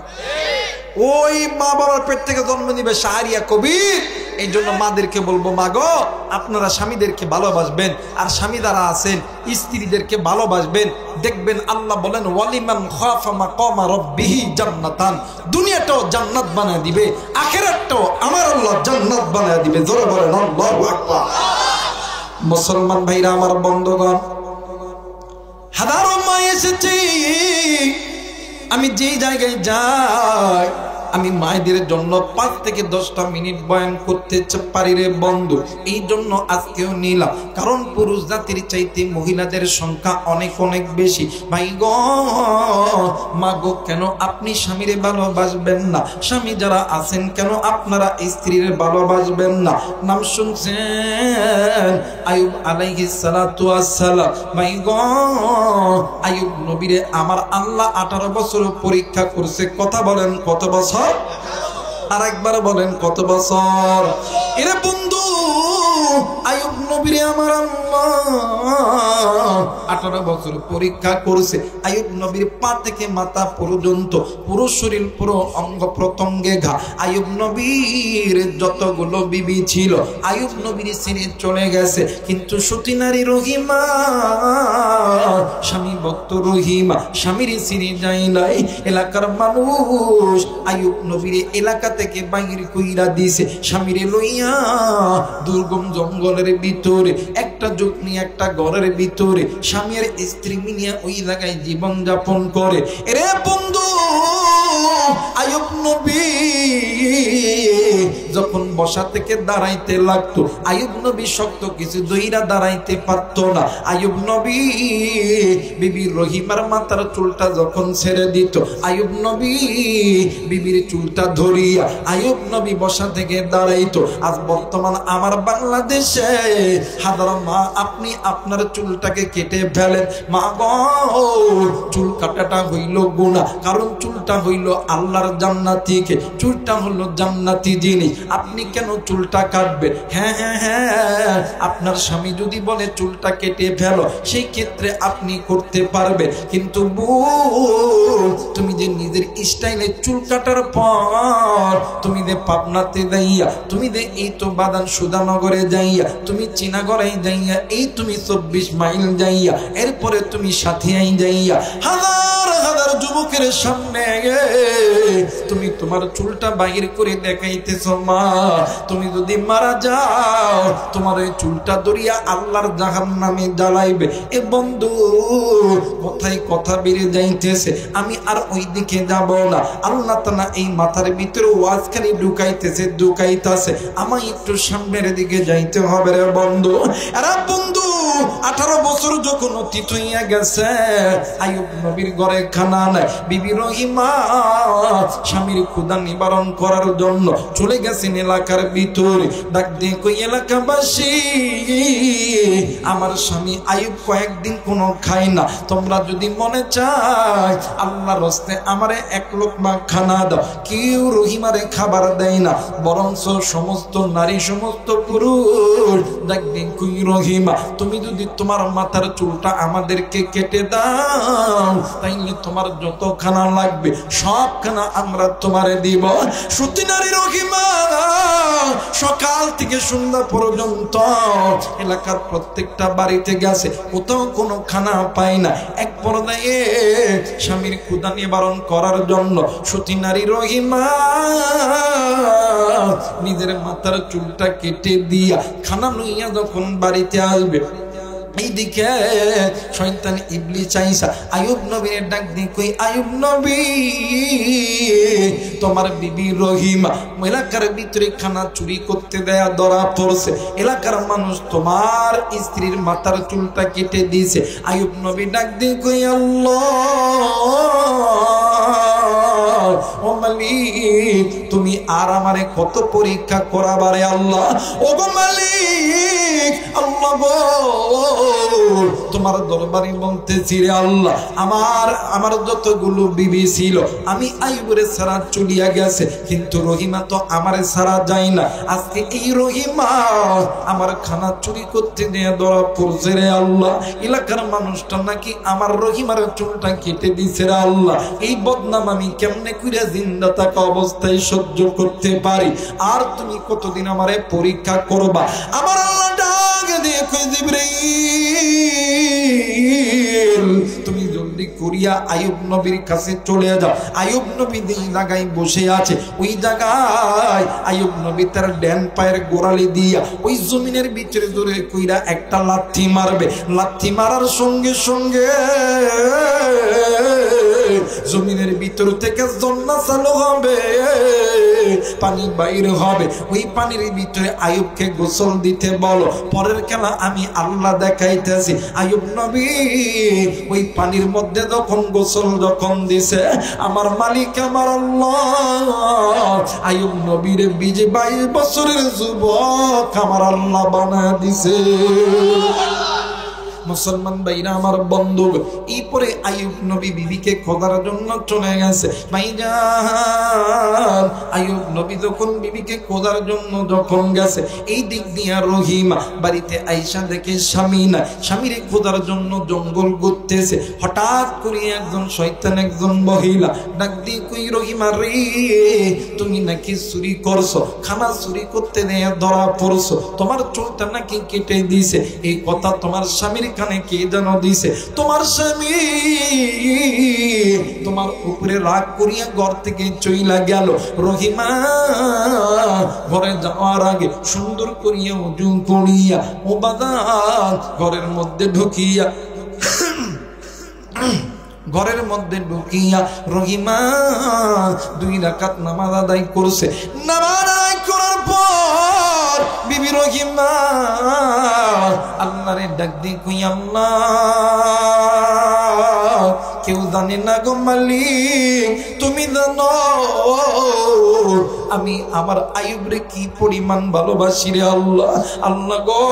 ওই মা বাবার পেট থেকে জন্ম নিবে শাহরিয়া কবির। এই জন্য মাদেরকে বলবো, মা গো আপনারা স্বামীদেরকে ভালোবাসবেন, আর স্বামী যারা আছেন স্ত্রীদেরকে ভালোবাসবেন। দেখবেন আল্লাহ বলেন ওয়ালিমান খাফা মাকামা রাব্বিহি জান্নাতান, দুনিয়াটাও জান্নাত বানায় দিবে, আখিরাতটাও আমার আল্লাহ জান্নাত বানায় দিবে। জোরে বলেন আল্লাহু আকবার। মুসলমান ভাইরা আমার, বন্ধুগণ, হাজারো মা এসেছে, আমি যেই জায়গায় যাই আমি মায়েদের জন্য 5 থেকে 10টা মিনিট বয়ান করতে পারি রে বন্ধু। এই জন্য আজকেও নিলাম, কারণ পুরুষ জাতির চাইতে মহিলাদের সংখ্যা অনেক অনেক বেশি। ভাই গো মা গো, কেন আপনি স্বামীরে ভালোবাসবেন না? স্বামী যারা আছেন কেন আপনারা স্ত্রীর ভালোবাসবেন না? নাম শুনছেন আইয়ুব আলাইহিস সালাতু ওয়াস সালাম। ভাই গো আইয়ুব নবীরে আমার আল্লাহ 18 বছর পরীক্ষা করছে। কথা বলেন কত বছর? আর একবার বলেন কত বছর? এরে বন্ধু, আইয়ুব নবীরে আমার আল্লাহ 18 বছর পরীক্ষা করছে। আইয়ুব নবীর পা থেকে মাথা পর্যন্ত পুরো শরীর, পুরো অঙ্গ প্রত্যঙ্গে ঘা। আইয়ুব নবীর যতগুলো বিবি ছিল আইয়ুব নবীর ছেড়ে চলে গেছে, কিন্তু সতী নারী রহিমা, স্বামী ভক্ত রহিমা স্বামীর ছেড়ে যায় নাই। এলাকার মানুষ আইয়ুব নবীর এলাকা থেকে বাইর কইরা দিছে। স্বামীরে লইয়া দুর্গম জঙ্গলের ভিতরে একটা জুকনি একটা ঘরের ভিতরে স্বামী আর স্ত্রী মিলিয়া ওই জায়গায় জীবন যাপন করে। এরে বন্ধু, আইয়ুব নবী যখন বসা থেকে দাঁড়াইতে লাগতো, আইয়ুব নবী শক্ত কিছু দইরা দাঁড়াইতে পারতো না। আইয়ুব নবী বিবি রহিমার মাথার চুলটা যখন ছেড়ে দিত, আইয়ুব নবী বিবির চুলটা ধরিয়া আইয়ুব নবী বসা থেকে দাঁড়াইতো। আজ বর্তমান আমার বাংলাদেশে হাজার মা আপনি আপনার চুলটাকে কেটে ফেলেন। মা গো, চুল কাটাটা হইল গুনাহ, কারণ চুলটা হইল আল্লাহর জান্নাতিকে, চুলটা হলো জান্নাতি জিনিস। আপনি কেন চুলটা কাটবেন? হ্যাঁ হ্যাঁ হ্যাঁ, আপনার স্বামী যদি বলে চুলটা কেটে ফেলো, সেই ক্ষেত্রে আপনি করতে পারবেন। কিন্তু তুমি যে নিজের স্টাইলে চুল কাটার পর তুমি যে পাবনাতে যাইয়া, তুমি যে এই তো বাদান সুধানগরে যাইয়া, তুমি চিনাগড়ে যাইয়া, এই তুমি 24 মাইল যাইয়া, এরপরে তুমি সাথিয়াই যাইয়া হাজার হাজার যুবকের সামনে তুমি তোমার চুলটা বাহির করে দেখাইতেছ। মা, তুমি যদি মারা যাও, তোমার ওই চুলটা দরিয়া আল্লাহর জাহান্নামে জ্বালাইবে। এ বন্ধু, কথায় কথা বেড়ে যাইতেছে, আমি আর ওই দিকে যাব না। আল্লাহ তাআলা এই মাথার ভিতরে ওয়াজ খালি ঢুকাইতেছে, আমায় একটু সামনের দিকে যাইতে হবে রে বন্ধু। আরে বন্ধু, 18 বছর যখন অতীত হইয়া গেছে, আইয়ুব নবীর ঘরে খানা নাই। বিবি রহিমা স্বামীর ক্ষুধা নিবারণ করার জন্য চলে গেছেন এলাকার ভিতরে। ডাক দিয়ে কই, এলাকাবাসী, আমার স্বামী আইয়ুব কয়েকদিন কোনো খায় না, তোমরা যদি মনে চায় আল্লাহর রাস্তে আমারে 1 লোকমা খানা দাও। কেউ রহিমারে খাবার দেয় না, বরঞ্চ সমস্ত নারী, সমস্ত পুরুষ ডাক দিয়ে কই, রহিমা, তুমি যদি তোমার মাথার চুলটা আমাদেরকে কেটে দাও, তাইলে তোমার যত খানা লাগবে সব খানা আমরা তোমারে দিব। সতী নারী রহিমা সকাল থেকে সন্ধ্যা পর্যন্ত এলাকার প্রত্যেকটা বাড়িতে গেছে, কোথাও কোনো খানা পায় না। এক পর্যায়ে স্বামীর ক্ষুধা নিবারণ করার জন্য সতী নারী রহিমা নিজের মাথার চুলটা কেটে দিয়া খানা লইয়া যখন বাড়িতে আসবে, এইদিকে শয়তান ইবলিস আইসা আইয়ুব নবীর ডাক দিয়ে কই, আইয়ুব নবী, তোমার বিবি রহিমা এলাকার ভিতরে খানা চুরি করতে দেয়া ধরা পড়ছে। এলাকার মানুষ তোমার স্ত্রীর মাথার চুলটা কেটে দিয়েছে। আইয়ুব নবী ডাক দিয়ে কই, আল্লাহ, ও মালিক, তুমি আর আমারে কত পরীক্ষা করাবারে আল্লাহ। ও গো মালিক, আল্লাহ গো, তোমার দরবারে বলতেছি রে আল্লাহ, আমার যতগুলো বিবি ছিল আমি আইয়ুবের ছাড়া চলিয়া গেছে, কিন্তু রহিমা তো আমারে ছাড়া যায় না। আজকে এই রহিমা আমার খানা চুরি করতে নিয়ে ধরা পড়ছে রে আল্লাহ। এলাকার মানুষটা নাকি আমার রহিমার চুলটা কেটে দিছে রে আল্লাহ। এই বদনাম আমি কেমনে কইরা জিন্দা থাকা অবস্থায় সহ্য করতে পারি? আর তুমি কতদিন আমারে পরীক্ষা করবা? আমার আল্লাহ ডাক দিয়ে কই, জিবরাইল, তুমি জলদি করিয়া আইয়ুব নবীর কাছে চলে যাও। আইয়ুব নবী যেই জায়গায় বসে আছে, ওই জায়গায় আইয়ুব নবী তার ডান পায়ের গোড়ালি দিয়া ওই জমিনের ভিতরে জোরে কইরা একটা লাথি মারবে। লাথি মারার সঙ্গে সঙ্গে জমিনের ভিতর থেকে ঝর্ণা চালু হবে, পানি বাইর হবে। ওই পানির ভিতরে আইয়ুবকে গোসল দিতে বলো। পরের খেলা আমি আল্লাহ দেখাইতেছি। আইয়ুব নবী ওই পানির মধ্যে যখন গোসল যখন দিছে, আমার মালিক আমার আল্লাহ আইয়ুব নবীর 22 বছরের যুবক আমার আল্লাহ বানায় দিছে। মুসলমান ভাইরা আমার বন্ধু, এই পরে আইয়ুব নবী বিবিকে খোঁজার জন্য চলে গেছে। ভাইজান, আইয়ুব নবী যখন বিবিকে খোঁজার জন্য যখন গেছে, এই দিক দিয়া রহিমা বাড়িতে আইসা দেখে স্বামী না। স্বামীরে খোঁজার জন্য জঙ্গল ঘুরতেছে। হঠাৎ করে একজন শয়তান, একজন মহিলা ডাক দিয়ে কই, রহিমা রে, তুমি নাকি চুরি করছো, খানা চুরি করতে নিয়ে ধরা পড়ছো, তোমার চুলটা নাকি কেটে দিছে। এই কথা তোমার স্বামীর কানে কে যেন দিছে? তোমার স্বামী তোমার উপরে রাগ করিয়া ঘর থেকে চইলা গেল। রহিমা ঘরে যাওয়ার আগে সুন্দর করিয়া ওযু করিয়া ও বাজার ঘরের মধ্যে ঢুকিয়া রহিমা 2 রাকাত নামাজ আদায় করছে। নামাজ আদায় করার পর বিবি রহিমা আল্লাহরে ডাক দিয়ে কই, আল্লাহ, কেউ জানে না গো মালিক, তুমি জানো আমি আমার আইয়ুবরে কি পরিমাণ ভালোবাসি রে আল্লাহ। আল্লাহ গো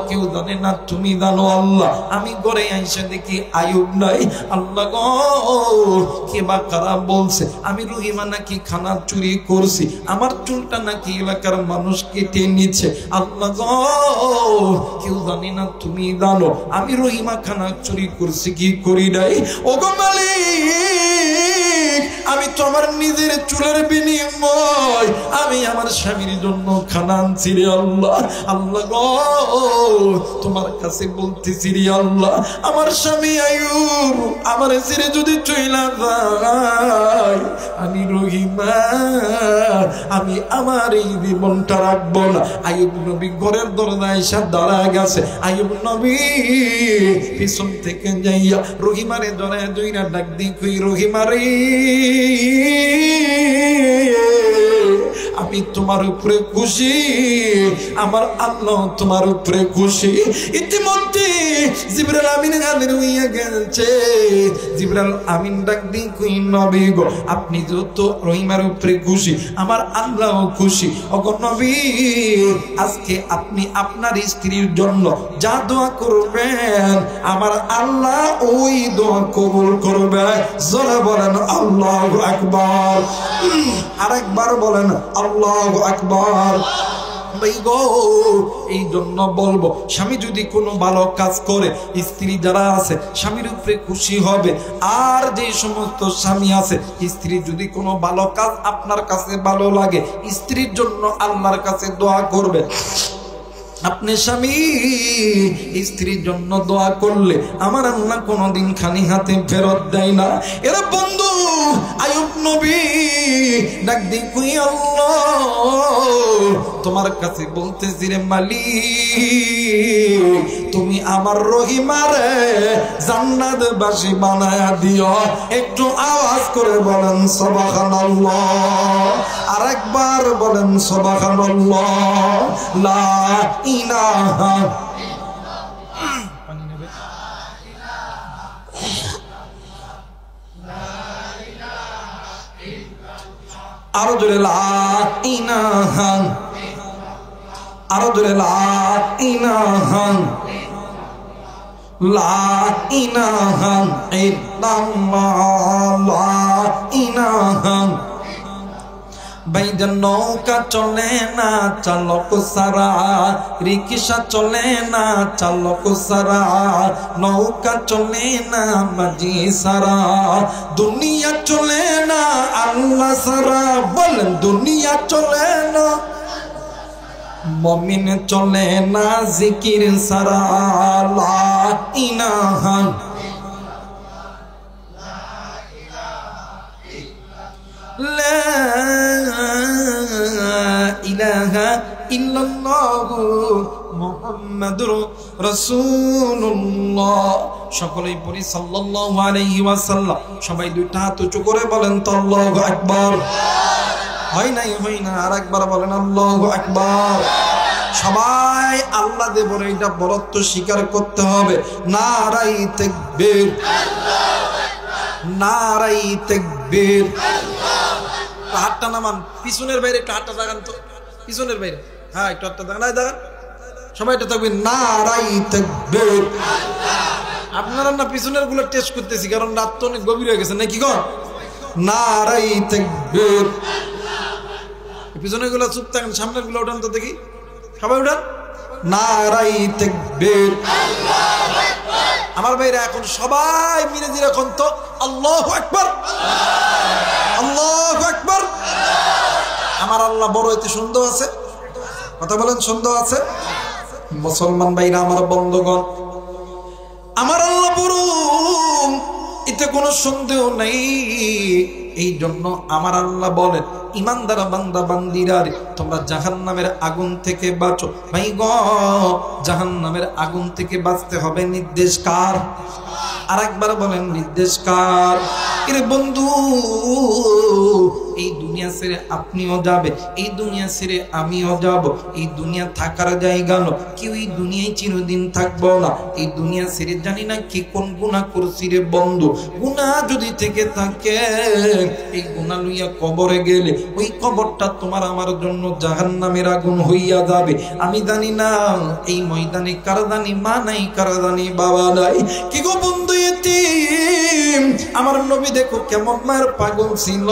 কেউ জানে না, তুমি জানো আল্লাহ। আমি ঘরে আইসা দেখি আইয়ুব নাই। আল্লাহ গো কে বা কারা বলছে আমি রহিমা নাকি খানা চুরি করছি, আমার চুলটা নাকি এলাকার মানুষ কেটে নিচ্ছে। আল্লাহ গো কেউ জানি না, তুমি জানো আমি রহিমা খানা চুরি করছি কি করি নাই। ও গো মালিক, আমি তো আমার নিজের চুলের বিনিময় আমি আমার স্বামীর জন্য খানা আনছি রে আল্লাহ। আল্লাহ গো তোমার কাছে বলতেছি রে আল্লাহ, আমার স্বামী আইয়ুব আমার ছেড়ে যদি চইলা যায়, আমি রহিমা আমি আমার এই জীবনটা রাখবো না। আইয়ুব নবী ঘরের দরজায় এসে দাঁড়ায় গেছে। আইয়ুব নবী পিছন থেকে যাইয়া রহিমারে জড়ায় দুইরা ডাক দিয়ে কই, রহিমারে আমি তোমার উপরে খুশি, আমার আল্লাহ তোমার উপরে খুশি। ইতিমধ্যে জিবরাইল আমিন হাজির হইয়া গেছে। জিবরাইল আমিন ডাক দিয়ে কই, নবী গো আপনি যত রহিমার উপরে খুশি, আমার আল্লাহ খুশি। ওগো নবী, আজকে আপনি আপনার স্ত্রীর জন্য যা দোয়া করবেন আমার আল্লাহ ওই দোয়া কবুল করবে। জোরে বলেন আল্লাহু আকবার। আরেকবার বলেন আল্লাহু আকবার। এই জন্য বলবো, স্বামী যদি কোনো ভালো কাজ করে স্ত্রী যারা আছে স্বামীর উপরে খুশি হবে। আর যে সমস্ত স্বামী আছে স্ত্রী যদি কোনো ভালো কাজ আপনার কাছে ভালো লাগে স্ত্রীর জন্য আল্লাহর কাছে দোয়া করবে। আপনি স্বামী স্ত্রীর জন্য দোয়া করলে আমার আল্লাহ কোনোদিন খালি হাতে ফেরত দেয় না। এরা বন্ধু আইয়ুব নবী ডাক দি কই, আল্লাহ তোমার কাছে বলতেছি রে মালিক, তুমি আমার রহিমারে জান্নাতবাসী বানায়া দিও। একটু আওয়াজ করে বলেন সুবহানাল্লাহ। আরেকবার বলেন সুবহানাল্লাহ। লা ইলাহা আরো জোরে লা ইলাহা, আরো জোরে লা ইলাহা, লা ইলাহা ইল্লাল্লাহ, লা ইলাহা। ভাইজান নৌকা চলে না চালক সারা, রিক্সা চলে না চালক সারা, নৌকা চলে না মাঝি সারা, দুনিয়া চলে না আল্লাহ সারা। বলেন দুনিয়া চলে না, মুমিন চলে না জিকির সারা। লা ইলাহা লা ইলাহা ইল্লাল্লাহু মুহাম্মাদুর রাসূলুল্লাহ। সকলেই পড়ি সাল্লাল্লাহু আলাইহি ওয়াসাল্লাম। সবাই দুইটা হাত উঁচু করে বলেন তো আল্লাহু আকবার। হয় নাই হয় না, আরেকবার বলেন আল্লাহু আকবার। সবাই আল্লাহ দেবর এটা বরত্ব স্বীকার করতে হবে। নারাই তাকবীর, নারাই তাকবীর। হাতটা নামান, পিছনের বাইরে একটু হাতটা দাগান তো, পিছনের বাইরে। হ্যাঁ একটু হাতটা দাগান, দাগান সবাই একটু থাকবেন। নারাই তাকবীর। আপনারা না পিছনের গুলো টেস্ট করতেছি, কারণ রাত তো অনেক গভীর হয়ে গেছে নাকি গো। নারাই তাকবীর। পিছনের গুলো চুপ থাকেন, সামনের গুলো উঠান তো দেখি, সবাই উঠান। নারাই তাকবীর। আমার ভাইরা এখন সবাই মিলে দিলে এখন তো আল্লাহু আকবার, আল্লাহু আকবার। আমার আল্লাহ বড়, এতে সন্দেহ আছে? কথা বলেন সন্দেহ আছে? মুসলমান ভাইরা আমার বন্ধুগণ, আমার আল্লাহ বড়, এতে কোনো সন্দেহ নাই। এই জন্য আমার আল্লাহ বলেন, ইমানদার বান্দা বান্দিরা রে, তোমরা জাহান্নামের আগুন থেকে বাঁচো। ভাই গো, জাহান্নামের আগুন থেকে বাঁচতে হবে, নির্দেশ কার? আরেকবার বলেন নির্দেশ কার? এর বন্ধু এই দুনিয়া ছেড়ে আপনিও যাবে, এই দুনিয়া ছেড়ে আমিও যাব। এই দুনিয়া থাকার জায়গা না, কেউ এই দুনিয়ায় চিরদিন থাকবো না। এই দুনিয়া ছেড়ে জানি না কি কোন গুনাহ করছি রে বন্ধু। গুনাহ যদি থেকে থাকে, এই গুনাহ লইয়া কবরে গেলে ওই কবরটা তোমার আমার জন্য জাহান্নামের আগুন হইয়া যাবে। আমি জানি না এই ময়দানে কারদানি মা নাই, কারদানি বাবা নাই। কি গো বন্ধু এতিম, আমার নবী দেখো কেমন মায়ের পাগল ছিল।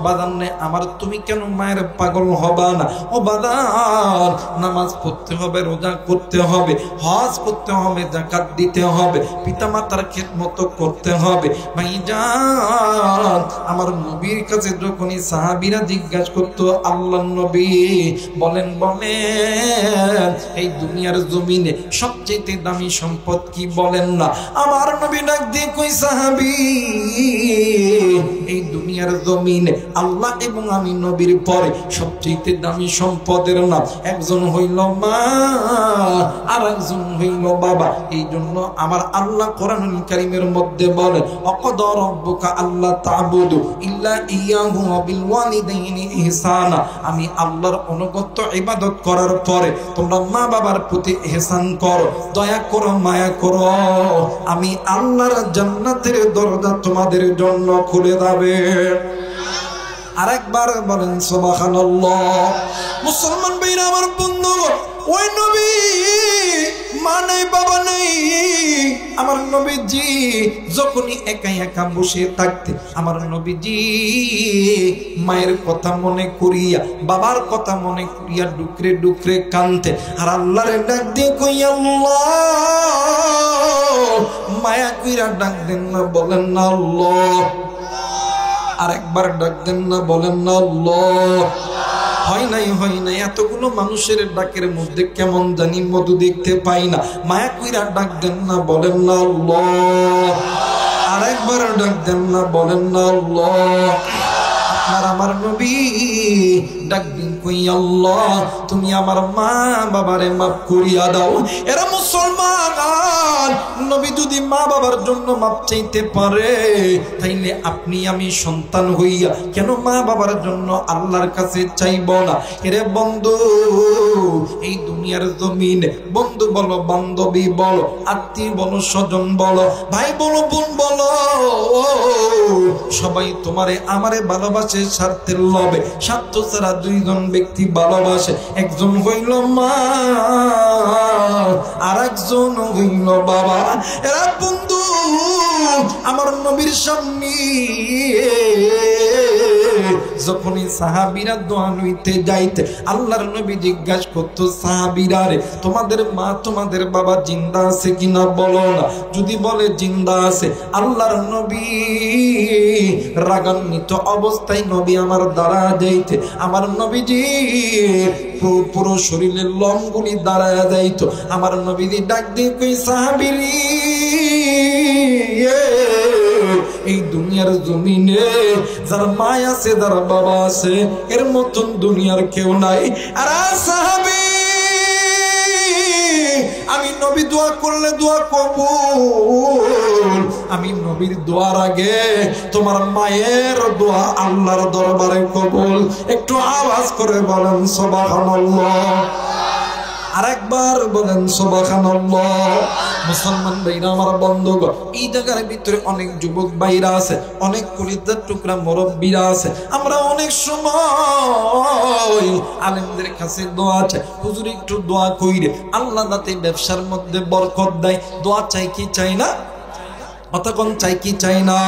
বাদানে আমার তুমি কেন মায়ের পাগল হবা না? ও বাদান, নামাজ পড়তে হবে, রোজা করতে হবে, হজ করতে হবে, যাকাত দিতে হবে, পিতা মাতার খেদমত করতে হবে। ভাইজান, আমার নবীর কাছে যখনই সাহাবীরা জিজ্ঞাসা করতো আল্লাহর নবী বলেন বলেন এই দুনিয়ার জমিনে সবচেয়ে দামি সম্পদ কি বলেন না? আমার নবী ডাক দিয়ে কই সাহাবী, এই দুনিয়ার জমিনে আল্লাহ এবং আমি নবীর পরে সবচেয়ে দামি সম্পদের নাম একজন হইল মা, আর একজন হইল বাবা। এই জন্য আমার আল্লাহ কোরআনুল কারীমের মধ্যে বলেন অকদা রাব্বুকা আল্লা তা'বুদু ইল্লা ইয়াহু ওয়া বিল ওয়ালিদাইনি ইহসানা। আমি আল্লাহর অনুগত ইবাদত করার পরে তোমরা মা বাবার প্রতি ইহসান করো, দয়া করো, মায়া করো। আমি আল্লাহর জান্নাতের দরজা তোমাদের জন্য খুলে দেবে। আরেকবার বলেন সুবহানাল্লাহ। মুসলমান ভাইরা আমার বন্ধুগণ, ওই নবী মা নাই, বাবা নাই। আমার নবীজি যখনই একা একা বসে থাকতে আমার নবীজি মায়ের কথা মনে করিয়া, বাবার কথা মনে করিয়া ডুকরে ডুকরে কাঁদতে আর আল্লাহরে ডাক দিয়ে কই আল্লাহ, মায়া কইরা ডাক দেন না, বলেন না আল্লাহ। আরেকবার ডাক দেন না, বলেন না আল্লাহ। হয় নাই, হয় নাই। এতগুলো মানুষের ডাকের মধ্যে কেমন জানি মধু দেখতে পাই না। মায়া কইরা ডাক দেন না, বলেন না আল্লাহ। আরেকবার ডাক দেন না, বলেন না আল্লাহ। আপনার আমার নবী ডাক দিন কই আল্লাহ, তুমি আমার মা বাবারে মাফ করিয়া দাও। এরা মুসলমান, নবী যদি মা বাবার জন্য মাফ চাইতে পারে, তাইলে আপনি আমি সন্তান হইয়া কেন মা বাবার জন্য আল্লাহর কাছে চাইব না? এরে বন্ধু, এই দুনিয়ার জমিনে বন্ধু বলো, বান্ধবী বলো, আত্মীয় বলো, স্বজন বলো, ভাই বলো, বোন বলো, সবাই তোমারে আমারে ভালোবাসে স্বার্থের লোভে। স্বার্থ ছাড়া দুইজন ব্যক্তি ভালোবাসে, একজন হইল মা আর একজন হইল বাবা। এরা বন্ধু আমার নবীর সামনে যখনই সাহাবীরা দোয়া লইতে যাইতে আল্লাহর নবী জিজ্ঞাসা করতো সাহাবীরা রে, তোমাদের মা তোমাদের বাবা জিন্দা আছে কিনা বলো না। যদি বলে জিন্দা আছে, আল্লাহর নবী রাগান্বিত অবস্থায় নবী আমার দ্বারা যাইতে আমার নবীজি পুরো শরীরের লোমগুলি দাঁড়ায় যাইতো। আমার নবীজি ডাক দিয়ে কই সাহাবীরি, এই দুনিয়ার জমিনে যার মা আছে, যার বাবা আছে, এর মতন দুনিয়ার কেউ নাই। আর সাহাবী, আমি নবী দোয়া করলে দোয়া কবুল। আমি নবীর দোয়ার আগে তোমার মায়ের দোয়া আল্লাহর দরবারে কবুল। একটু আওয়াজ করে বলেন সুবহানাল্লাহ। আরেকবার বলেন সুবহানাল্লাহ। মুসলমান ভাইরা আমার বন্ধুগণ, এই জায়গার ভিতরে অনেক যুবক ভাইরা আছে, অনেক কলিজার টুকরা মুরব্বীরা আছে। আমরা অনেক সময় আলেমদের কাছে দোয়া চাই, হুজুর একটু দোয়া কইরে আল্লাহ যাতে ব্যবসার মধ্যে বরকত দেয়। দোয়া চাই কি চাই না? কতক্ষণ চাই কি চাই না?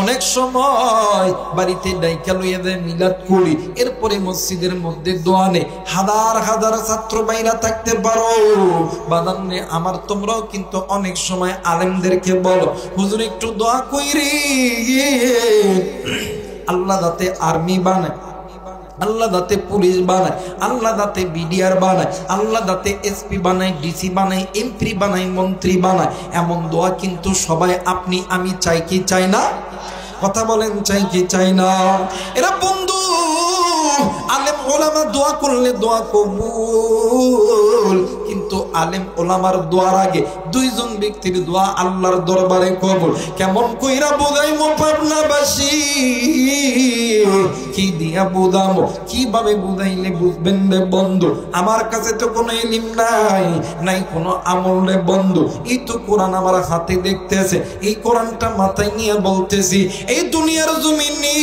অনেক সময় বাড়িতে ডাইকা লইয়া দেয় মিলাদ করি, এরপরে মসজিদের মধ্যে দোয়া নেই। হাজার হাজার ছাত্র বাইরা থাকতে পারো, বাদান্নে আমার তোমরাও কিন্তু অনেক সময় আলেমদেরকে বলো হুজুর একটু দোয়া কইরি আল্লাহ যাতে আর্মি বানায়, আল্লাহ যাতে পুলিশ বানায়, আল্লাহ যাতে বিডিআর বানায়, আল্লাহ যাতে এসপি বানায়, ডিসি বানায়, এমপি বানায়, মন্ত্রী বানায়। এমন দোয়া কিন্তু সবাই আপনি আমি চাই কি চাই না? কথা বলেন, চাই কি চাই না? এরা বন্ধু আলেম ওলামা দোয়া করলে দোয়া কবুল, কিন্তু আলেম ওলামার দোয়ার আগে দুইজন ব্যক্তির দোয়া আল্লাহর দরবারে কবুল। কেমন কইরা বুঝাইমো পাবনাবাসী, কি দিয়া বুঝামো, কিভাবে বুঝাইলে বুঝবেন রে বন্ধু? আমার কাছে তো কোনো ইলম নাই কোনো আমল রে বন্ধু। এই তো কোরআন আমার হাতে দেখতেছে, এই কোরআনটা মাথায় নিয়ে বলতেছি, এই দুনিয়ার জমিনে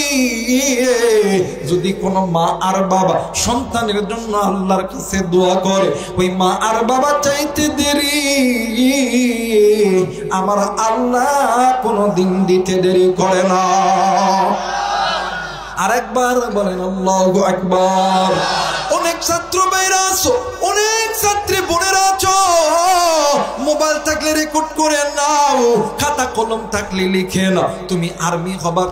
যদি কোনো মা আর বাবা সন্তানের জন্য আল্লাহর কাছে দোয়া করে, ওই মা আর বাবা চাইতে দেরি আমার আল্লাহ কোনো দিন দিতে দেরি করে না। আরেকবার বলেন আল্লাহু আকবার। অনেক ছাত্র ভাইরা আছো, অনেক ছাত্রী বোনেরা আছো, মোবাইল থাকলে রেকর্ড করে নাও, খাতা কলম থাকলে লিখে নাও। তুমি আর্মি হবা,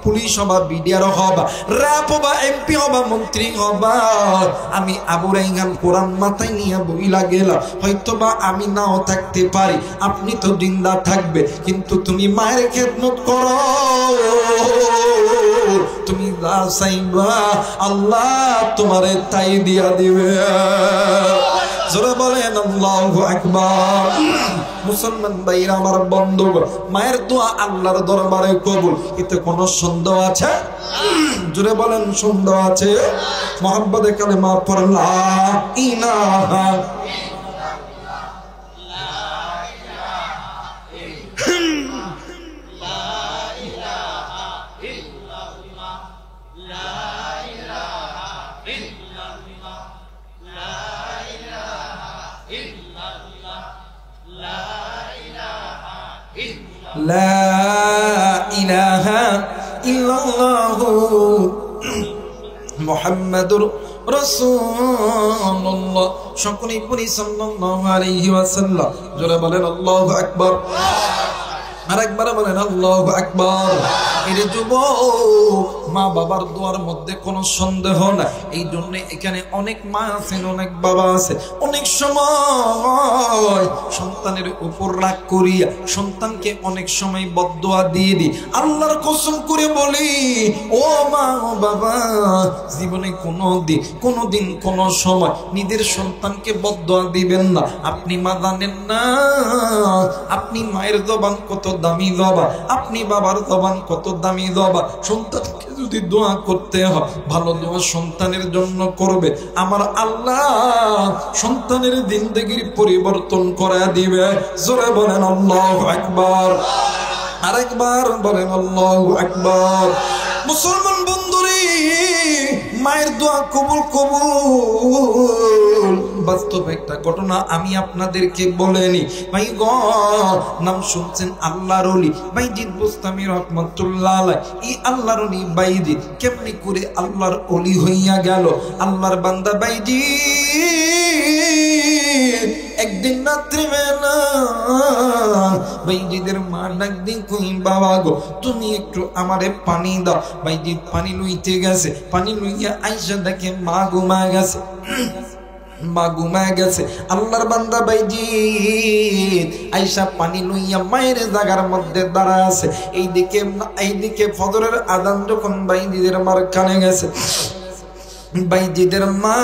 পুলিশ হবা, বিডিআর হবা, র্যাব হবা, এমপি হবা, মন্ত্রী হবা। আমি আবু রাইহান কোরআন মাথায় নিয়ে বইলা গেলাম, হয়তোবা আমি নাও থাকতে পারি, আপনি তো জিন্দা থাকবে, কিন্তু তুমি মায়ের খেদমত করো। তুমি যা চাইবা আল্লাহ তোমারে তাই দিয়া দিবে। জোরে বলেন আল্লাহু আকবার। মুসলমান ভাইরা আমার বন্ধু, মায়ের দোয়া আল্লাহর দরবারে কবুল, এতে কোনো সন্দেহ আছে? জোরে বলেন সন্দেহ আছে? মুহাম্মদে কালেমা পড় লা ইলাহা লা ইলাহা ইল্লাল্লাহু মুহাম্মাদুর রাসূলুল্লাহ। সকলেই পড়ি সাল্লাল্লাহু আলাইহি ওয়াসাল্লাম। জোরে বলেন আল্লাহু আকবার। আরেকবার বলেন আল্লাহু আকবার। এর যুবক, মা বাবার দোয়ার মধ্যে কোনো সন্দেহ নাই। এই জন্য এখানে অনেক মা আছেন, অনেক বাবা আছে, অনেক সময় সন্তানের উপর রাগ করিয়া সন্তানকে অনেক সময় বদদোয়া দিয়ে দিই। আল্লাহর কসম করে বলি, ও মা ও বাবা, জীবনে কোনোদিন কোনো সময় নিজের সন্তানকে বদদোয়া দিবেন না। আপনি মা জানেন না আপনি মায়ের জবান কত দামি জবান, আপনি বাবার জবান কত দামি জবান। সন্তানকে যদি দোয়া করতে হয়, ভালো দোয়া সন্তানের জন্য করবে, আমার আল্লাহ সন্তানের জিন্দেগির পরিবর্তন করে দিবে। জোরে বলেন আল্লাহু আকবার। আরেকবার বলেন আল্লাহু আকবার। মুসলমান বন্ধুরে, মায়ের দোয়া কবুল কবুল। বাস্তব একটা ঘটনা আমি আপনাদেরকে বলেনি ভাই গো। নাম শুনছেন আল্লাহর ওলি বাইজিদ বুস্তামি রহমাতুল্লাহ আলাইহি। এই আল্লাহর ওলি বাইজিদ কেমনি করে আল্লাহর ওলি হইয়া গেল? আল্লাহর বান্দা বাইজিদ একদিন রাত্রিবেলা বাইজিদের মা ডাক দিন, কই বাবা গো, তুমি একটু আমারে পানি দাও। বাইজিদ পানি লইতে গেছে, পানি লইয়া আইসা দেখে মা ঘুমায় গেছে। মা ঘুমায় গেছে। আল্লাহর বান্দা বাইজিদ আইসা পানি লইয়া মায়ের জায়গার মধ্যে দাঁড়ায় আছে। এইদিকে ফজরের আযান যখন বাইজিদের মার কানে গেছে, বাইজিদের মা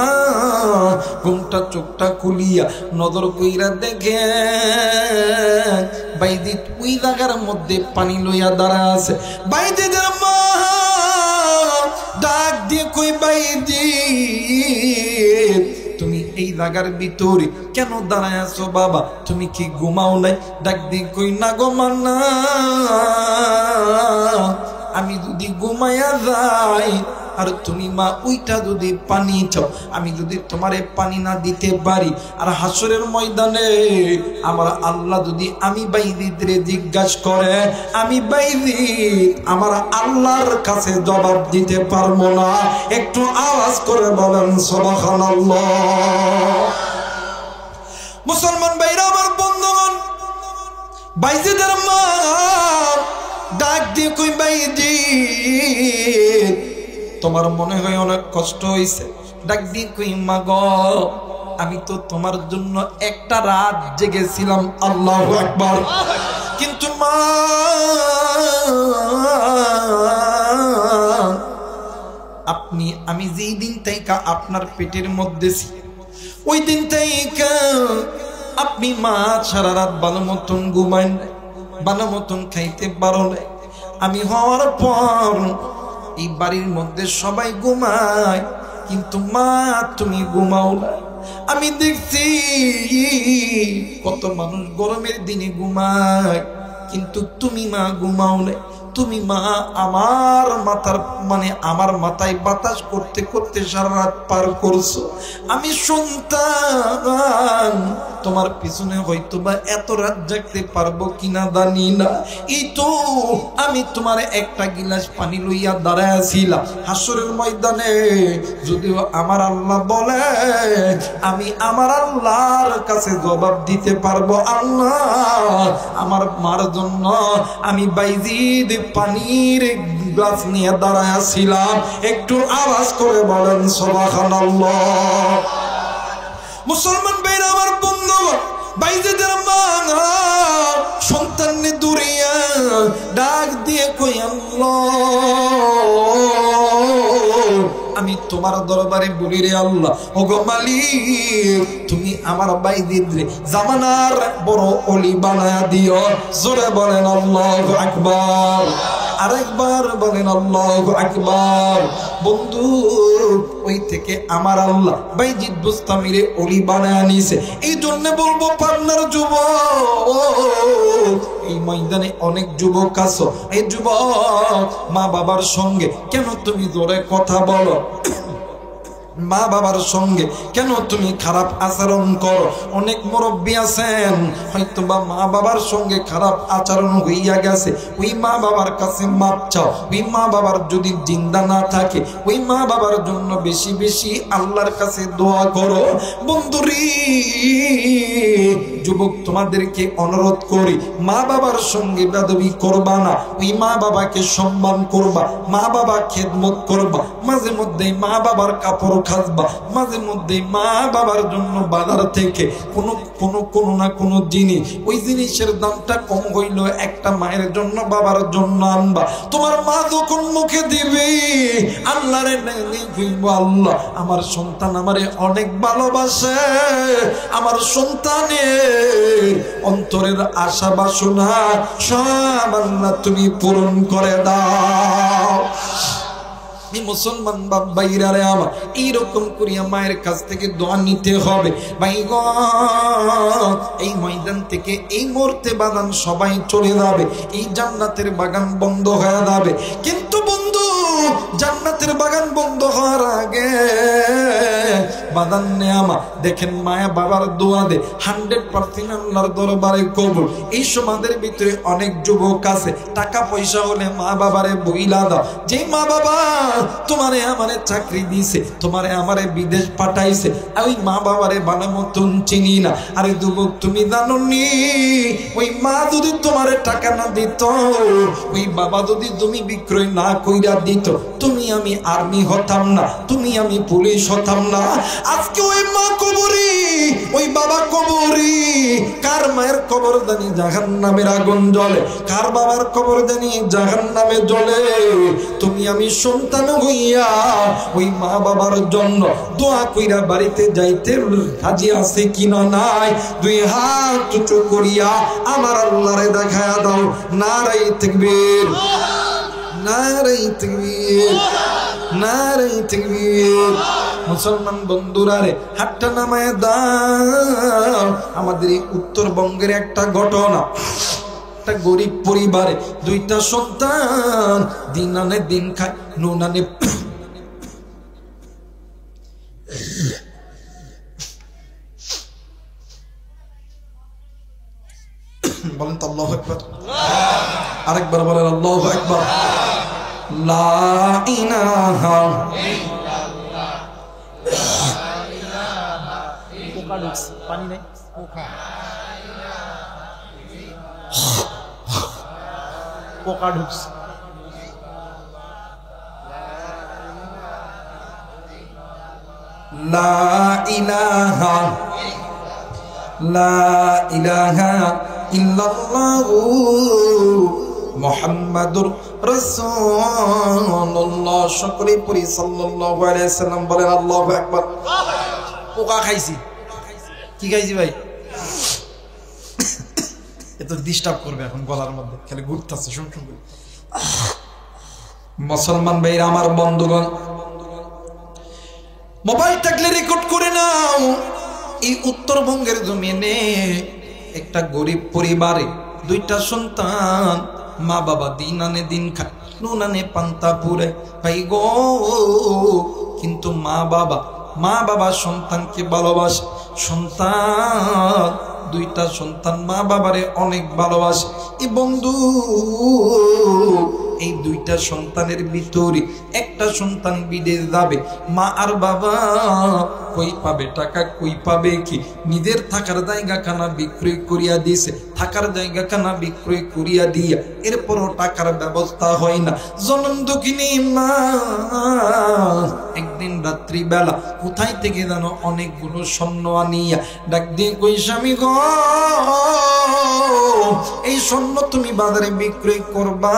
ঘুমটা চোখটা খুলিয়া নজর কইরা দেখে বাইজিদ ওই জায়গার মধ্যে পানি লইয়া দাঁড়ায় আছে। বাইজিদের মা ডাক দিয়ে কই, বাইজিদ তুমি এই জায়গার ভিতরে কেন দাঁড়ায় আছো বাবা? তুমি কি ঘুমাও নাই? ডাক দিয়ে কই, না গো মা না, আমি যদি ঘুমায়া যাই আর তুমি মা ওইটা যদি পানি চাও, আমি যদি তোমারে পানি না দিতে পারি, আর হাসরের ময়দানে আমার আল্লাহ যদি আমি বাইজিদরে জিজ্ঞাসা করে, আমি বাইজিদ আমার আল্লাহর কাছে জবাব দিতে পারবো না। একটু আওয়াজ করে বলেন সুবহানাল্লাহ। মুসলমান ভাইরা আমার বন্ধুগণ, বাইজিদের মা ডাক দিয়ে কই, বাইজিদ তোমার মনে হয় অনেক কষ্ট হয়েছে। ডাক দিয়ে কই, মা গো, আমি তো তোমার জন্য একটা রাত জেগেছিলাম। আল্লাহু আকবার। কিন্তু মা, আমি যেই দিন থেকে আপনার পেটের মধ্যে ওই দিন থেকে আপনি মা সারা রাত ভালো মতন ঘুমাই নাই, ভালো মতন খাইতে পারো নাই। আমি হওয়ার পর এই বাড়ির মধ্যে সবাই ঘুমায়, কিন্তু মা তুমি ঘুমাও না। আমি দেখছি কত মানুষ গরমের দিনে ঘুমায়, কিন্তু তুমি মা ঘুমাও না। তুমি মা আমার মাথার আমার মাথায় বাতাস করতে করতে সারা রাত পার করছো। আমি সন্তান, তোমার পিছনে হয়তো বা এত রাত জাগতে পারবো কিনা জানি না। এই তো আমি তোমার একটা গিলাস পানি লইয়া দাঁড়ায় ছিলাম হাসরের ময়দানে। যদিও আমার আল্লাহ বলে আমি আমার আল্লাহর কাছে জবাব দিতে পারবো, আল্লাহ আমার মার জন্য আমি বাইজিদ পানির গ্লাস নিয়ে দাঁড়ায় ছিলাম। একটু আওয়াজ করে বলেন সুবহানাল্লাহ। মুসলমান ভাইরা আমার বন্ধু, বাইজিদের মা সন্তান দূরিয়া ডাক দিয়ে কই আল্লাহ আমি তোমার দরবারে বলি রে আল্লাহ, ওগো মালিক তুমি আমার বাইজিদরে জামানার বড় ওলি বানায়া দিও। জোরে বলেন আল্লাহু আকবার, আরেকবার বলেন আল্লাহু আকবার। বন্ধু ওই থেকে আমার আল্লাহ বাইজিদ বুস্তামিরে ওলি বানায়া নিছে। এই জন্য বলবো পাবনার যুবক, এই ময়দানে অনেক যুবক আছো, এই যুবক মা বাবার সঙ্গে কেন তুমি জোরে কথা বলো? মা বাবার সঙ্গে কেন তুমি খারাপ আচরণ করো? অনেক মুরব্বী আছেন হয়তো বা মা বাবার সঙ্গে খারাপ আচরণ হইয়া গেছে, ওই মা বাবার কাছে মাপ চাও। ওই মা বাবার যদি জিন্দা না থাকে, ওই মা বাবার জন্য বেশি বেশি আল্লাহর কাছে দোয়া করো। বন্ধুরি যুবক তোমাদেরকে অনুরোধ করি, মা বাবার সঙ্গে বেয়াদবি করবা না, ওই মা বাবাকে সম্মান করবা, মা বাবা খেদমত করবা, মাঝে মধ্যে মা বাবার কাপড় খাসবা, মাঝে মধ্যে মা বাবার জন্য বাজার থেকে কোনো না কোনো জিনিস, ওই জিনিসের দামটা কম হইল একটা মায়ের জন্য বাবার জন্য আনবা। তোমার মা যখন মুখে দিবে আল্লাহরে কইবো, আল্লাহ আমার সন্তান আমারে অনেক ভালোবাসে, আমার সন্তানের অন্তরের আশা বাসনা সব আল্লাহ তুমি পূরণ করে দাও। মুসলমান ভাইরা রে আমার এইরকম করিয়া মায়ের কাছ থেকে দোয়া নিতে হবে। ভাই গো এই ময়দান থেকে এই মুহূর্তে বাগান সবাই চলে যাবে, এই জান্নাতের বাগান বন্ধ হয়ে যাবে। কিন্তু বন্ধু জান্নাতের বাগান বন্ধ হওয়ার আগে বাদান নেয়ামা দেখেন মায়া বাবার দোয়া দে 100% আল্লাহর দরবারে কবুল। এই সমাজের ভিতরে অনেক যুবক আছে টাকা পয়সা হলে মা বাবারে বইলা দাও, যে মা বাবা তোমারে আমারে চাকরি দিছে, তোমারে আমারে বিদেশ পাঠাইছে, ওই মা বাবারে ভালো মতন চিনি না। আরে যুবক তুমি জানো নি ওই মা যদি তোমারে টাকা না দিত, ওই বাবা যদি তুমি বিক্রয় না কইরা দিত, তুমি আমি আর্মি হতাম না, তুমি আমি পুলিশ হতাম না। আজকে ওই মা কবরি, ওই বাবা কবরি। কার মায়ের কবর জানি জাহান্নামের আগুন জ্বলে, কার বাবার কবর জানি জাহান্নামে জ্বলে। তুমি আমি সন্তান হইয়া ওই মা বাবার জন্য দোয়া কইরা বাড়িতে যাইতে রাজি আছে কিনা নাই, দুই হাত উঁচু করিয়া আমার আল্লাহরে দেখায়া দাও। নারায়ে তাকবীর, নারায়ে তাকবীর, নারায়ে তাকবীর। মুসলমান বন্ধুরা রে হাতটা নামায় দাও। আমাদের এই উত্তরবঙ্গের একটা ঘটনা, একটা গরিব পরিবারে দুইটা সন্তান, দিন আনে দিন খায়, নুন আনে বলেন তো আল্লাহু আকবার, আরেকবার বলেন আল্লাহু আকবার। লা ইলাহা ইল্লাল্লাহ, পোকা ঢুকছে, পানি নাই, পোকা ঢুকছে। লা ইলাহা ইল্লাল্লাহু মুহাম্মাদুর রাসূলুল্লাহ। সকলে পড়ি সাল্লাল্লাহু আলাইহি সাল্লাম, বলেন আল্লাহু আকবার। পোকা খাইছি, কি খাইছি ভাই? এত ডিস্টার্ব করবে এখন গলার মধ্যে, খালি ঘুরতেছে শুন শুন। মুসলমান ভাইরা আমার, বন্ধুগণ, মোবাইল থাকলে রেকর্ড করে নাও। এই উত্তরবঙ্গের জমিনে একটা গরিব পরিবারে দুইটা সন্তান, মা বাবা দিন আনে দিন খায়, নুন আনে পান্তা পুরে ভাই গো, কিন্তু মা বাবা সন্তানকে ভালোবাসে। সন্তান দুইটা সন্তান মা বাবারে অনেক ভালোবাসে। এই বন্ধু, এই দুইটা সন্তানের ভিতরে একটা সন্তান বিদেশ যাবে, মা আর বাবা কই পাবে টাকা, কই পাবে কি? নিজের থাকার জায়গাখানা বিক্রয় করিয়া দিছে, থাকার জায়গাখানা বিক্রয় করিয়া দিয়া এরপরও টাকার ব্যবস্থা হয় না। জনম দুঃখিনী মা একদিন রাত্রিবেলা কোথায় থেকে যেন অনেকগুলো স্বর্ণ আনিয়া ডাক দিয়ে কই, স্বামী গো, এই স্বর্ণ তুমি বাজারে বিক্রয় করবা,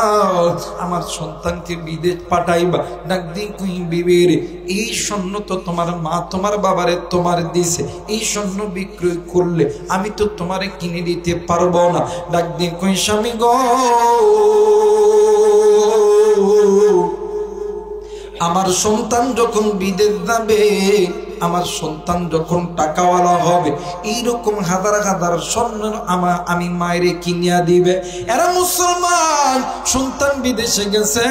আমার সন্তানকে বিদেশ পাঠাইবা। ডাক দিয়ে কই, বিবি রে, এই স্বর্ণ তো তোমার মা তোমার বাবারে তোমার দিছে, এই স্বর্ণ বিক্রয় করলে আমি তো তোমারে কিনে দিতে পারবো না। ডাক দিয়ে কই, স্বামী গো, আমার সন্তান যখন বিদেশ যাবে, আমার সন্তান যখন টাকাওয়ালা হবে, এইরকম হাজার হাজার স্বর্ণ আমি মায়েরে কিনিয়া দিবে। এরা মুসলমান, সন্তান বিদেশে গেছে,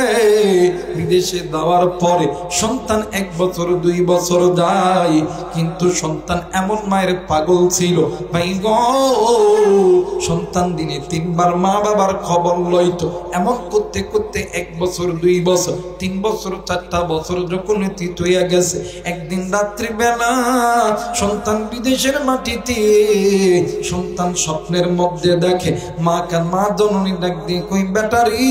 বিদেশে যাওয়ার পরে সন্তান 1 বছর 2 বছর যায়, কিন্তু সন্তান এমন মায়ের পাগল ছিল ভাই গো, সন্তান দিনে 3 বার মা বাবার খবর লইতো। এমন করতে করতে 1 বছর 2 বছর 3 বছর 4টা বছর যখন অতীত হইয়া গেছে, একদিন রাত্রি বেলা সন্তান বিদেশের মাটিতে, সন্তান স্বপ্নের মধ্যে দেখে মা জননী ডাক দিয়ে কই, বেটারি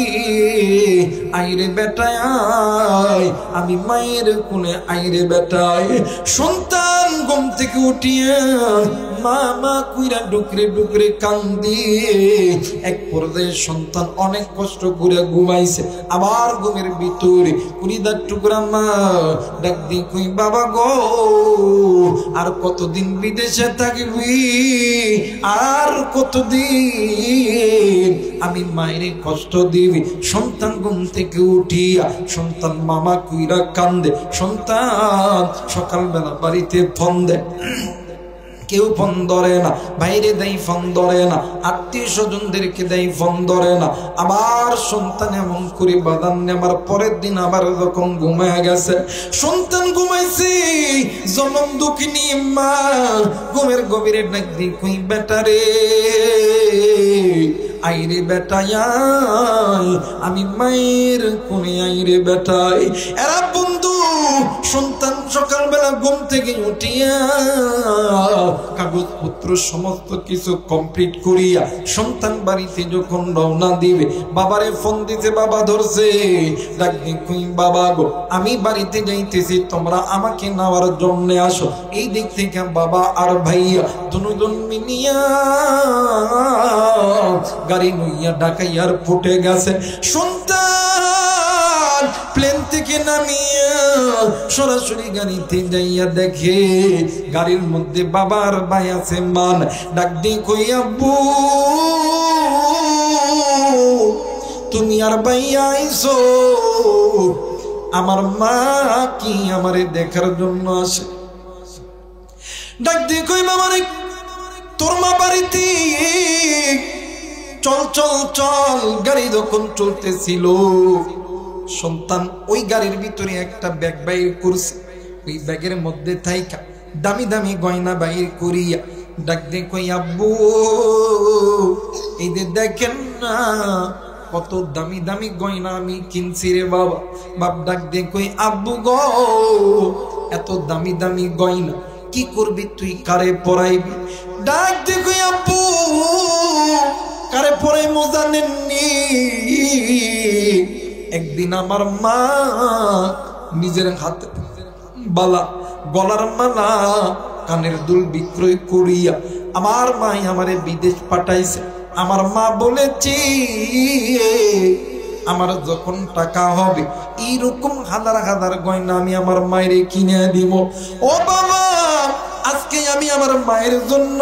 আইরে বেটায়, আমি মায়ের কোলে আইরে বেটায়। সন্তান ঘুম থেকে উঠিয়া মা কুইরা ডুকরে ডুকরে কান্দি। এক পর্যায়ে সন্তান অনেক কষ্ট করে ঘুমাইছে, আবার ঘুমের ভিতরে কুড়িদার টুকরা মা ডাক দিয়ে কই, বাবা গো, আর কতদিন বিদেশে থাকবি, আর কতদিন আমি মায়ের কষ্ট দিবি? সন্তান ঘুম থেকে উঠিয়া সন্তান মামা কুইরা কান্দে। সন্তান সকালবেলা বাড়িতে ফোন দেয়, কেউ ফোন ধরে না, বাইরে দেয় ফোন ধরে না, আত্মীয় স্বজনদেরকে দেয় ফোন ধরে না। আবার সন্তান এমন করে বাদান নেবার পরের দিন আবার যখন ঘুমায় গেছে, সন্তান ঘুমাইছে, জনম দুঃখিনী মা ঘুমের গভীরে ডাক দি কই, বেটারে আইরে বেটাই, আমি মায়ের কোনে আইরে বেটাই। এরা বন্ধু, সন্তান সকালবেলা ঘুম থেকে উঠিয়া কাগজপত্র সমস্ত কিছু কমপ্লিট করিয়া সন্তান বাড়িতে যখন রওনা দিবে, বাবারে ফোন দিতে, বাবা ধরছে, ডাক দিয়ে কই, বাবা গো, আমি বাড়িতে যাইতেছি, তোমরা আমাকে নেওয়ার জন্য আসো। এই দিক থেকে বাবা আর ভাইয়া দুজন মিলিয়া গাড়ি নইয়া ঢাকা এয়ারপোর্টে গেছে। সন্তান প্লেন থেকে নামিয়া সরাসরি গাড়িতে যাইয়া দেখে গাড়ির মধ্যে বাবার ভাই আছে, মান ডাক দিয়ে কই, আব্বু তুমি আর ভাইয়া আইছো, আমার মা কি আমারে দেখার জন্য আসে? ডাক দিয়ে কই, বাবা রে, তোর মা বাড়িতে, চল চল চল। গাড়ি যখন চলতেছিল, সন্তান ওই গাড়ির ভিতরে একটা ব্যাগ বাইর করছে, ওই ব্যাগের মধ্যে থাইকা দামি দামি গয়না বাইর করিয়া ডাক দিয়ে কই, আব্বু এই যে দেখেন না কত দামি দামি গয়না আমি কিনছি রে বাবা। বাপ ডাক দিয়ে কই, আব্বু গো, এত দামি দামি গয়না কি করবি তুই, কারে পরাইবি? ডাক দিয়ে কই, আব্বু কারে পরাই মজা নেননি? একদিন আমার মা নিজের হাতে বালা, গলার মালা, কানের দুল বিক্রয় করিয়া আমার মাই আমারে বিদেশ পাঠাইছে। আমার মা বলেছি, আমার যখন টাকা হবে এইরকম হাজার হাজার গয়না আমি আমার মায়ের কিনে দিব। ও বাবা, আজকে আজকে আমি আমার মায়ের জন্য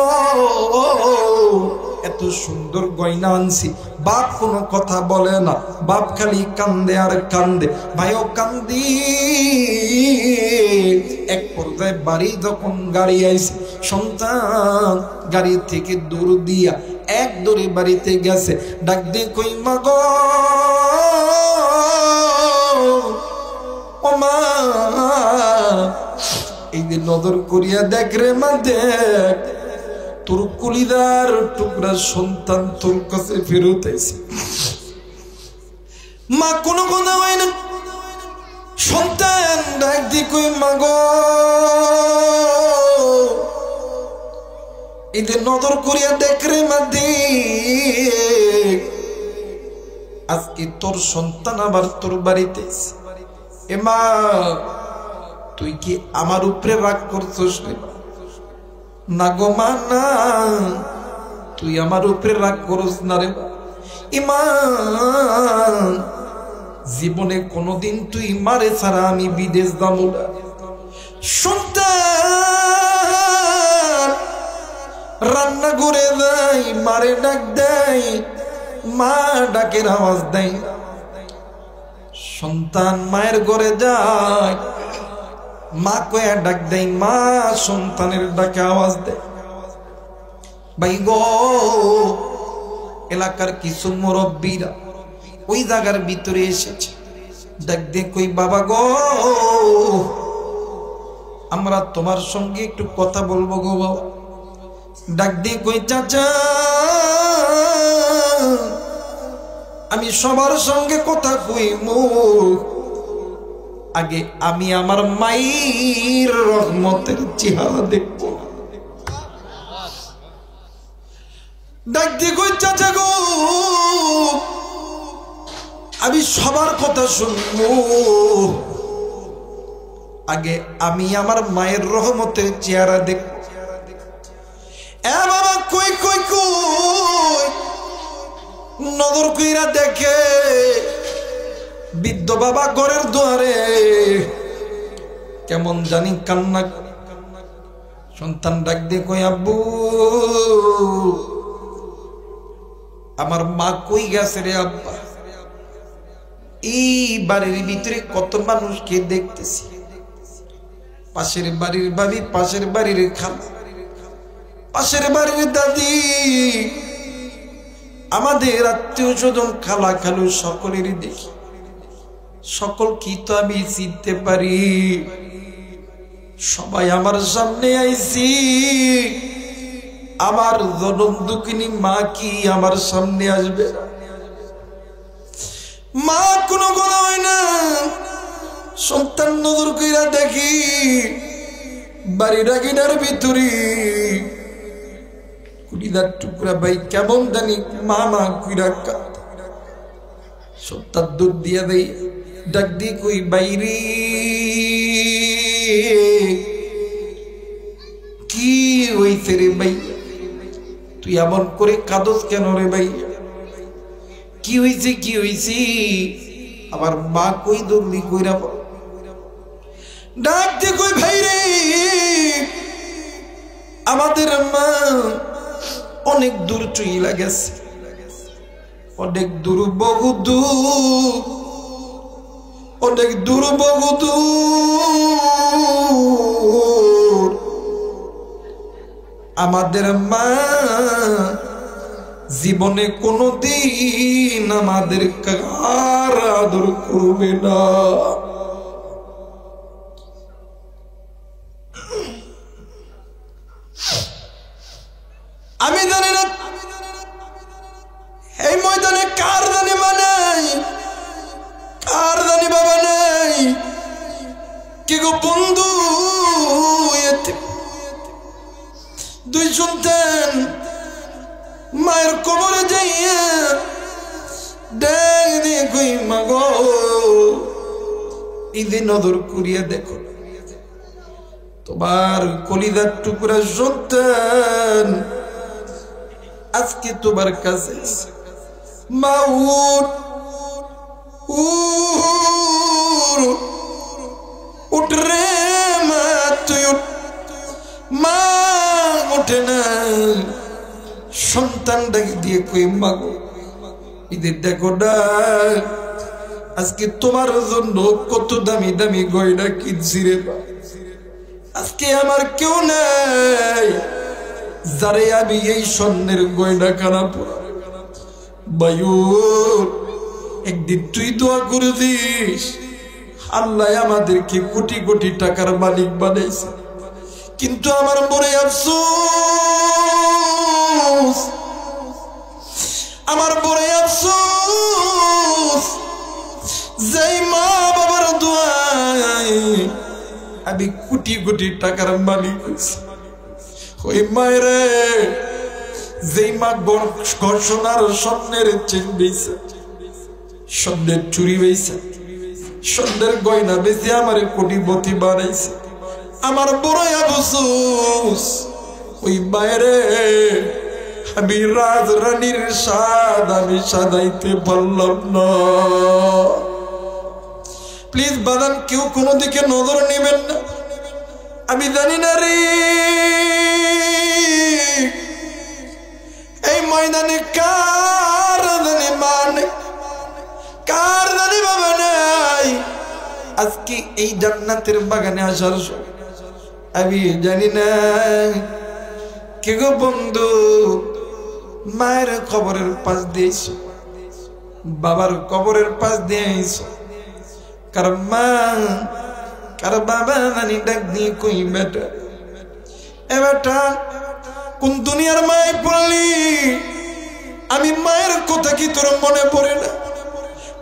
এত সুন্দর গয়না আনছি। বাপ কোনো কথা বলে না, বাপ খালি কান্দে আর কান্দে। ভাইও কান্দি। এক পর্যায়ে বাড়ি যখন গাড়ি আইছে, সন্তান গাড়ি থেকে দূর দিয়া এক দৌড়ে বাড়িতে গেছে। ডাক দিয়ে কই মা গো, ও মা, এই যে নজর করিয়া দেখ রে মা, দেখ তোর কলিদার টুকরা সন্তান তোর কাছে ফেরত আইছে। মা কোনো কথা হয় না। সন্তান ডাক দিয়ে কই মা গো, এই যে নজর করিয়া দেখ রে মা, দেখ আজকে তোর সন্তান আবার তোর বাড়িতে। এ মা, তুই কি আমার উপরে রাগ করছিস? না গো মা, না, তুই আমার উপরে রাগ করস না রে। ইমান, জীবনে কোনদিন তুই মারে ছাড়া আমি বিদেশ যাব না। সন্তান রান্না করে দেয়, মারে ডাক দেয়, মা ডাকের আওয়াজ দেয়। সন্তান মায়ের ঘরে যায়, মা কয়া ডাক দেয়, মা সন্তানের ডাকে আওয়াজ দেয়। ভাই গো, এলাকার কিছু মুরব্বীরা ওই জায়গার ভিতরে এসেছে। ডাক দিয়ে কই বাবা গো, আমরা তোমার সঙ্গে একটু কথা বলবো গো বাবা। ডাক দিয়ে কই চাচা, আমি সবার সঙ্গে কথা কইমু, আগে আমি আমার মায়ের রহমতের চেহারা দেখবো। ডাক দিয়ে কই চাচা গো, আমি সবার কথা শুনবো, আগে আমি আমার মায়ের রহমতের চেহারা দেখবো। এ বাবা, কই কই কই, নজর কইরা দেখে বৃদ্ধ বাবা ঘরের দুয়ারে কেমন জানি কান্না। সন্তান ডাক দিয়ে কই আব্বু, আমার মা কই গেছে রে আব্বা? এই বাড়ির ভিতরে কত মানুষকে দেখতেছি, পাশের বাড়ির ভাবি, পাশের বাড়ির খালা, পাশের বাড়ির দাদি, আমাদের আত্মীয় স্বজন, খালা খালু সকলেরই দেখি। সকল কি তো আমি চিনতে পারি? সবাই আমার সামনে আইছি, আমার জনম দুঃখিনী মা কি আমার সামনে আসবে? মা কোনো কথা হয় না। সন্তান নজর কইরা দেখি বাড়ির আঙিনার ভিতরে কুড়িদার টুকরা ভাই কেমন জানি মা মা কইরা কাঁদে। সন্তান দুধ দিয়া দেই, ডাক দিয়ে কই বাইরে কি হইছে রে ভাই? তুই এমন করে কাঁদস কেন রে ভাই? কি হইছে কি হইছে? আমার মা কই দৌড়ি কইরা ডাক দিয়ে কই ভাই রে, আমাদের মা অনেক দূর চইলা গেছে, অনেক দূর, বহু দূর, অনেক দূর, বহু দূর। আমাদের মা জীবনে কোনদিন আমাদের কার আদর করবে না। আমি জানি না এই ময়দানে কার জানি মা নাই, কার জানি বাবা নাই। কি গো বন্ধু, দুই সন্তান মায়ের কবরে যাইয়া ডাক দিয়ে কই মা গো, ঈদে নজর করিয়া দেখো তোমার কলিজার টুকরা সন্তান আজকে তোমার কাছে। মা উঠ রে মা, তুই উঠ মা। ওঠে না। সন্তানটাকে দিয়ে কই মাগো ঈদের দেখো না আজকে তোমার জন্য কত দামি দামি গয়না কিনছি রে। আজকে আমার কেউ নাই যারে আমি এই স্বর্ণের গয়না খানা পরা। বায়ুর একদিন তুই দোয়া করে দিস আল্লাহ আমাদেরকে কোটি কোটি টাকার মালিক বানাইছে, কিন্তু আমার মনে আফসোস, আমার বড় আফসোস যেই মা বাবার দোয়ায় আমি কোটি কোটি টাকার মালিক হয়েছি। ওই মায়ের যেই মা ঘর সোনার স্বর্ণের চেন বেচে, স্বর্ণের চুরি বেচে, স্বর্ণের গয়না বেচে আমার কোটিপতি বানাইছে। আমার বড় আফসোস ওই মায়ের আমি রাজরানীর স্বাদ আমি সাজাইতে পারলাম না। প্লিজ বাদান কেউ কোনো দিকে নজর নেবেন না। আমি জানি না রে এই ময়দানে কার জানি মানে কার জানি বাবা নাই আজকে এই জান্নাতের বাগানে আসার আমি জানি না। কে গো বন্ধু মায়ের কবরের পাশ দিয়েছ, বাবার কবরের পাশ দিয়েছ, কার মা কার বাবা জানি ডাক দিয়ে কই বেটা এ বেটা কোন দুনিয়ার মায় পড়লি? আমি মায়ের কথা কি তোর মনে পড়ে না?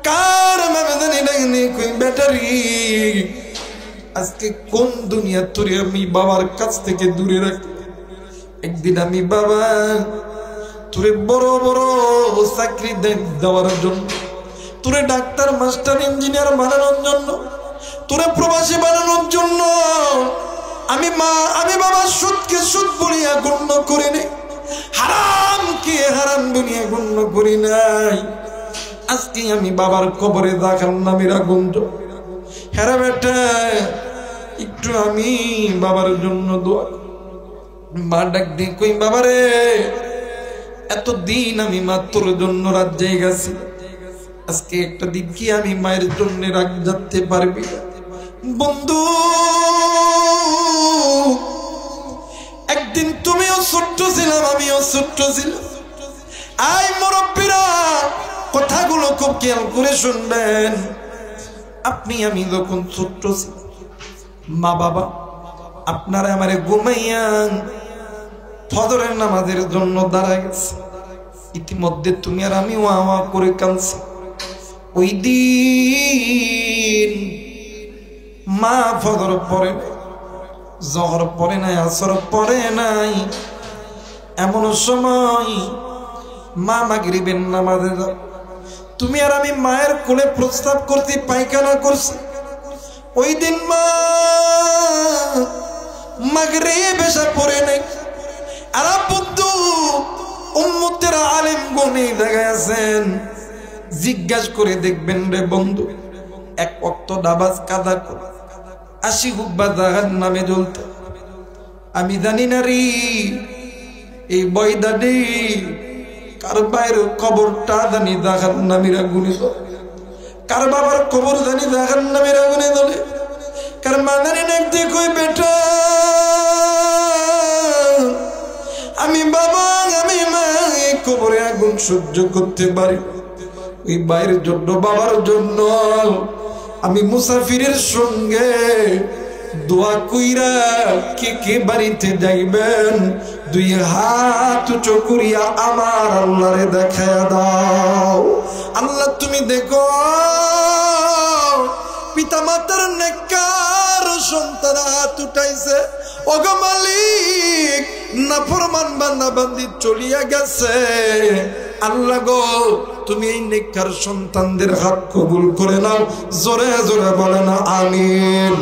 কার বাবা জানি ডাক দিয়ে কই বেটারি আজকে কোন দুনিয়া তোরে আমি বাবার কাছ থেকে দূরে রাখি। একদিন আমি বাবা তোরে বড় বড় চাকরি দেওয়ার জন্য, তোরে ডাক্তার মাস্টার ইঞ্জিনিয়ার বানানোর জন্য, তোরে প্রবাসী বানানোর জন্য আমি বাবা সুদকে সুদ বলিয়া গণ্য করি নাই, হারামকে হারাম বলিয়া গণ্য করি নাই। আজকে আমি বাবার কবরে দেখার নামের আগুন। হ্যাঁ বেটা একটু আমি বাবার জন্য দোয়া। মা ডাক দিয়ে কই বাবারে এতদিন আমি মা তোর জন্য রাজ্যে গেছি, আজকে একটা দিন কি আমি মায়ের জন্য রাগ যাতে পারবি? বন্ধু একদিন তুমিও ছোট্ট ছিলাম আমিও ছোট্ট ছিলাম। আই মুরব্বীরা কথাগুলো খুব খেয়াল করে শুনবেন। আপনি আমি যখন ছোট্ট ছিলাম মা বাবা আপনারা আমারে ঘুমাইয়া ফজরের নামাজের জন্য দাঁড়ায় গেছে। ইতিমধ্যে তুমি আর আমি ওয়া ওয়া করে কাঁদছি। ওই দিন মা ফজর পড়ে নাই, জহর পড়ে নাই, আসর পড়ে নাই, এমন সময় মা মাগরিবের নামাজে যাও। তুমি আর আমি মায়ের কোলে প্রস্তাব করতে পায়খানা করছি। ওই দিন মা মাগরিব এসে পড়ে নাই। আর বন্ধু উম্মতের আলেম গনি দেখা আছেন, জিজ্ঞাসা করে দেখবেন রে বন্ধু, এক ওয়াক্ত নামাজ কাদা করে 80 হুব্বা জাহান্নামে জ্বলতে। আমি জানি না রে এই বয়দানি কার বাইর কবরটা জানি জাহান্নামের আগুনে জ্বলে, কার বাবার কবর জানি জাহান্নামের আগুনে জ্বলে, কার মা জানি না দেখো বেটা আমি বাবা আমি মা এই কবরে আগুন সহ্য করতে পারি। ওই বাইরের জন্য বাবার জন্য আমি মুসাফিরের সঙ্গে দোয়া কইরা কে কে বাড়িতে যাইবেন 2 হাত উঁচু করিয়া আমার আল্লাহরে দেখায়া দাও। আল্লাহ তুমি দেখো পিতা মাতার নেককার সন্তান হাত উঠাইছে, ওগো মালিক নাফরমান বান্দা বান্দি চলিয়া গেছে। আল্লাহ গো তুমি এই নেককার সন্তানদের হাত কবুল করে নাও। জোরে জোরে বলেন আমিন।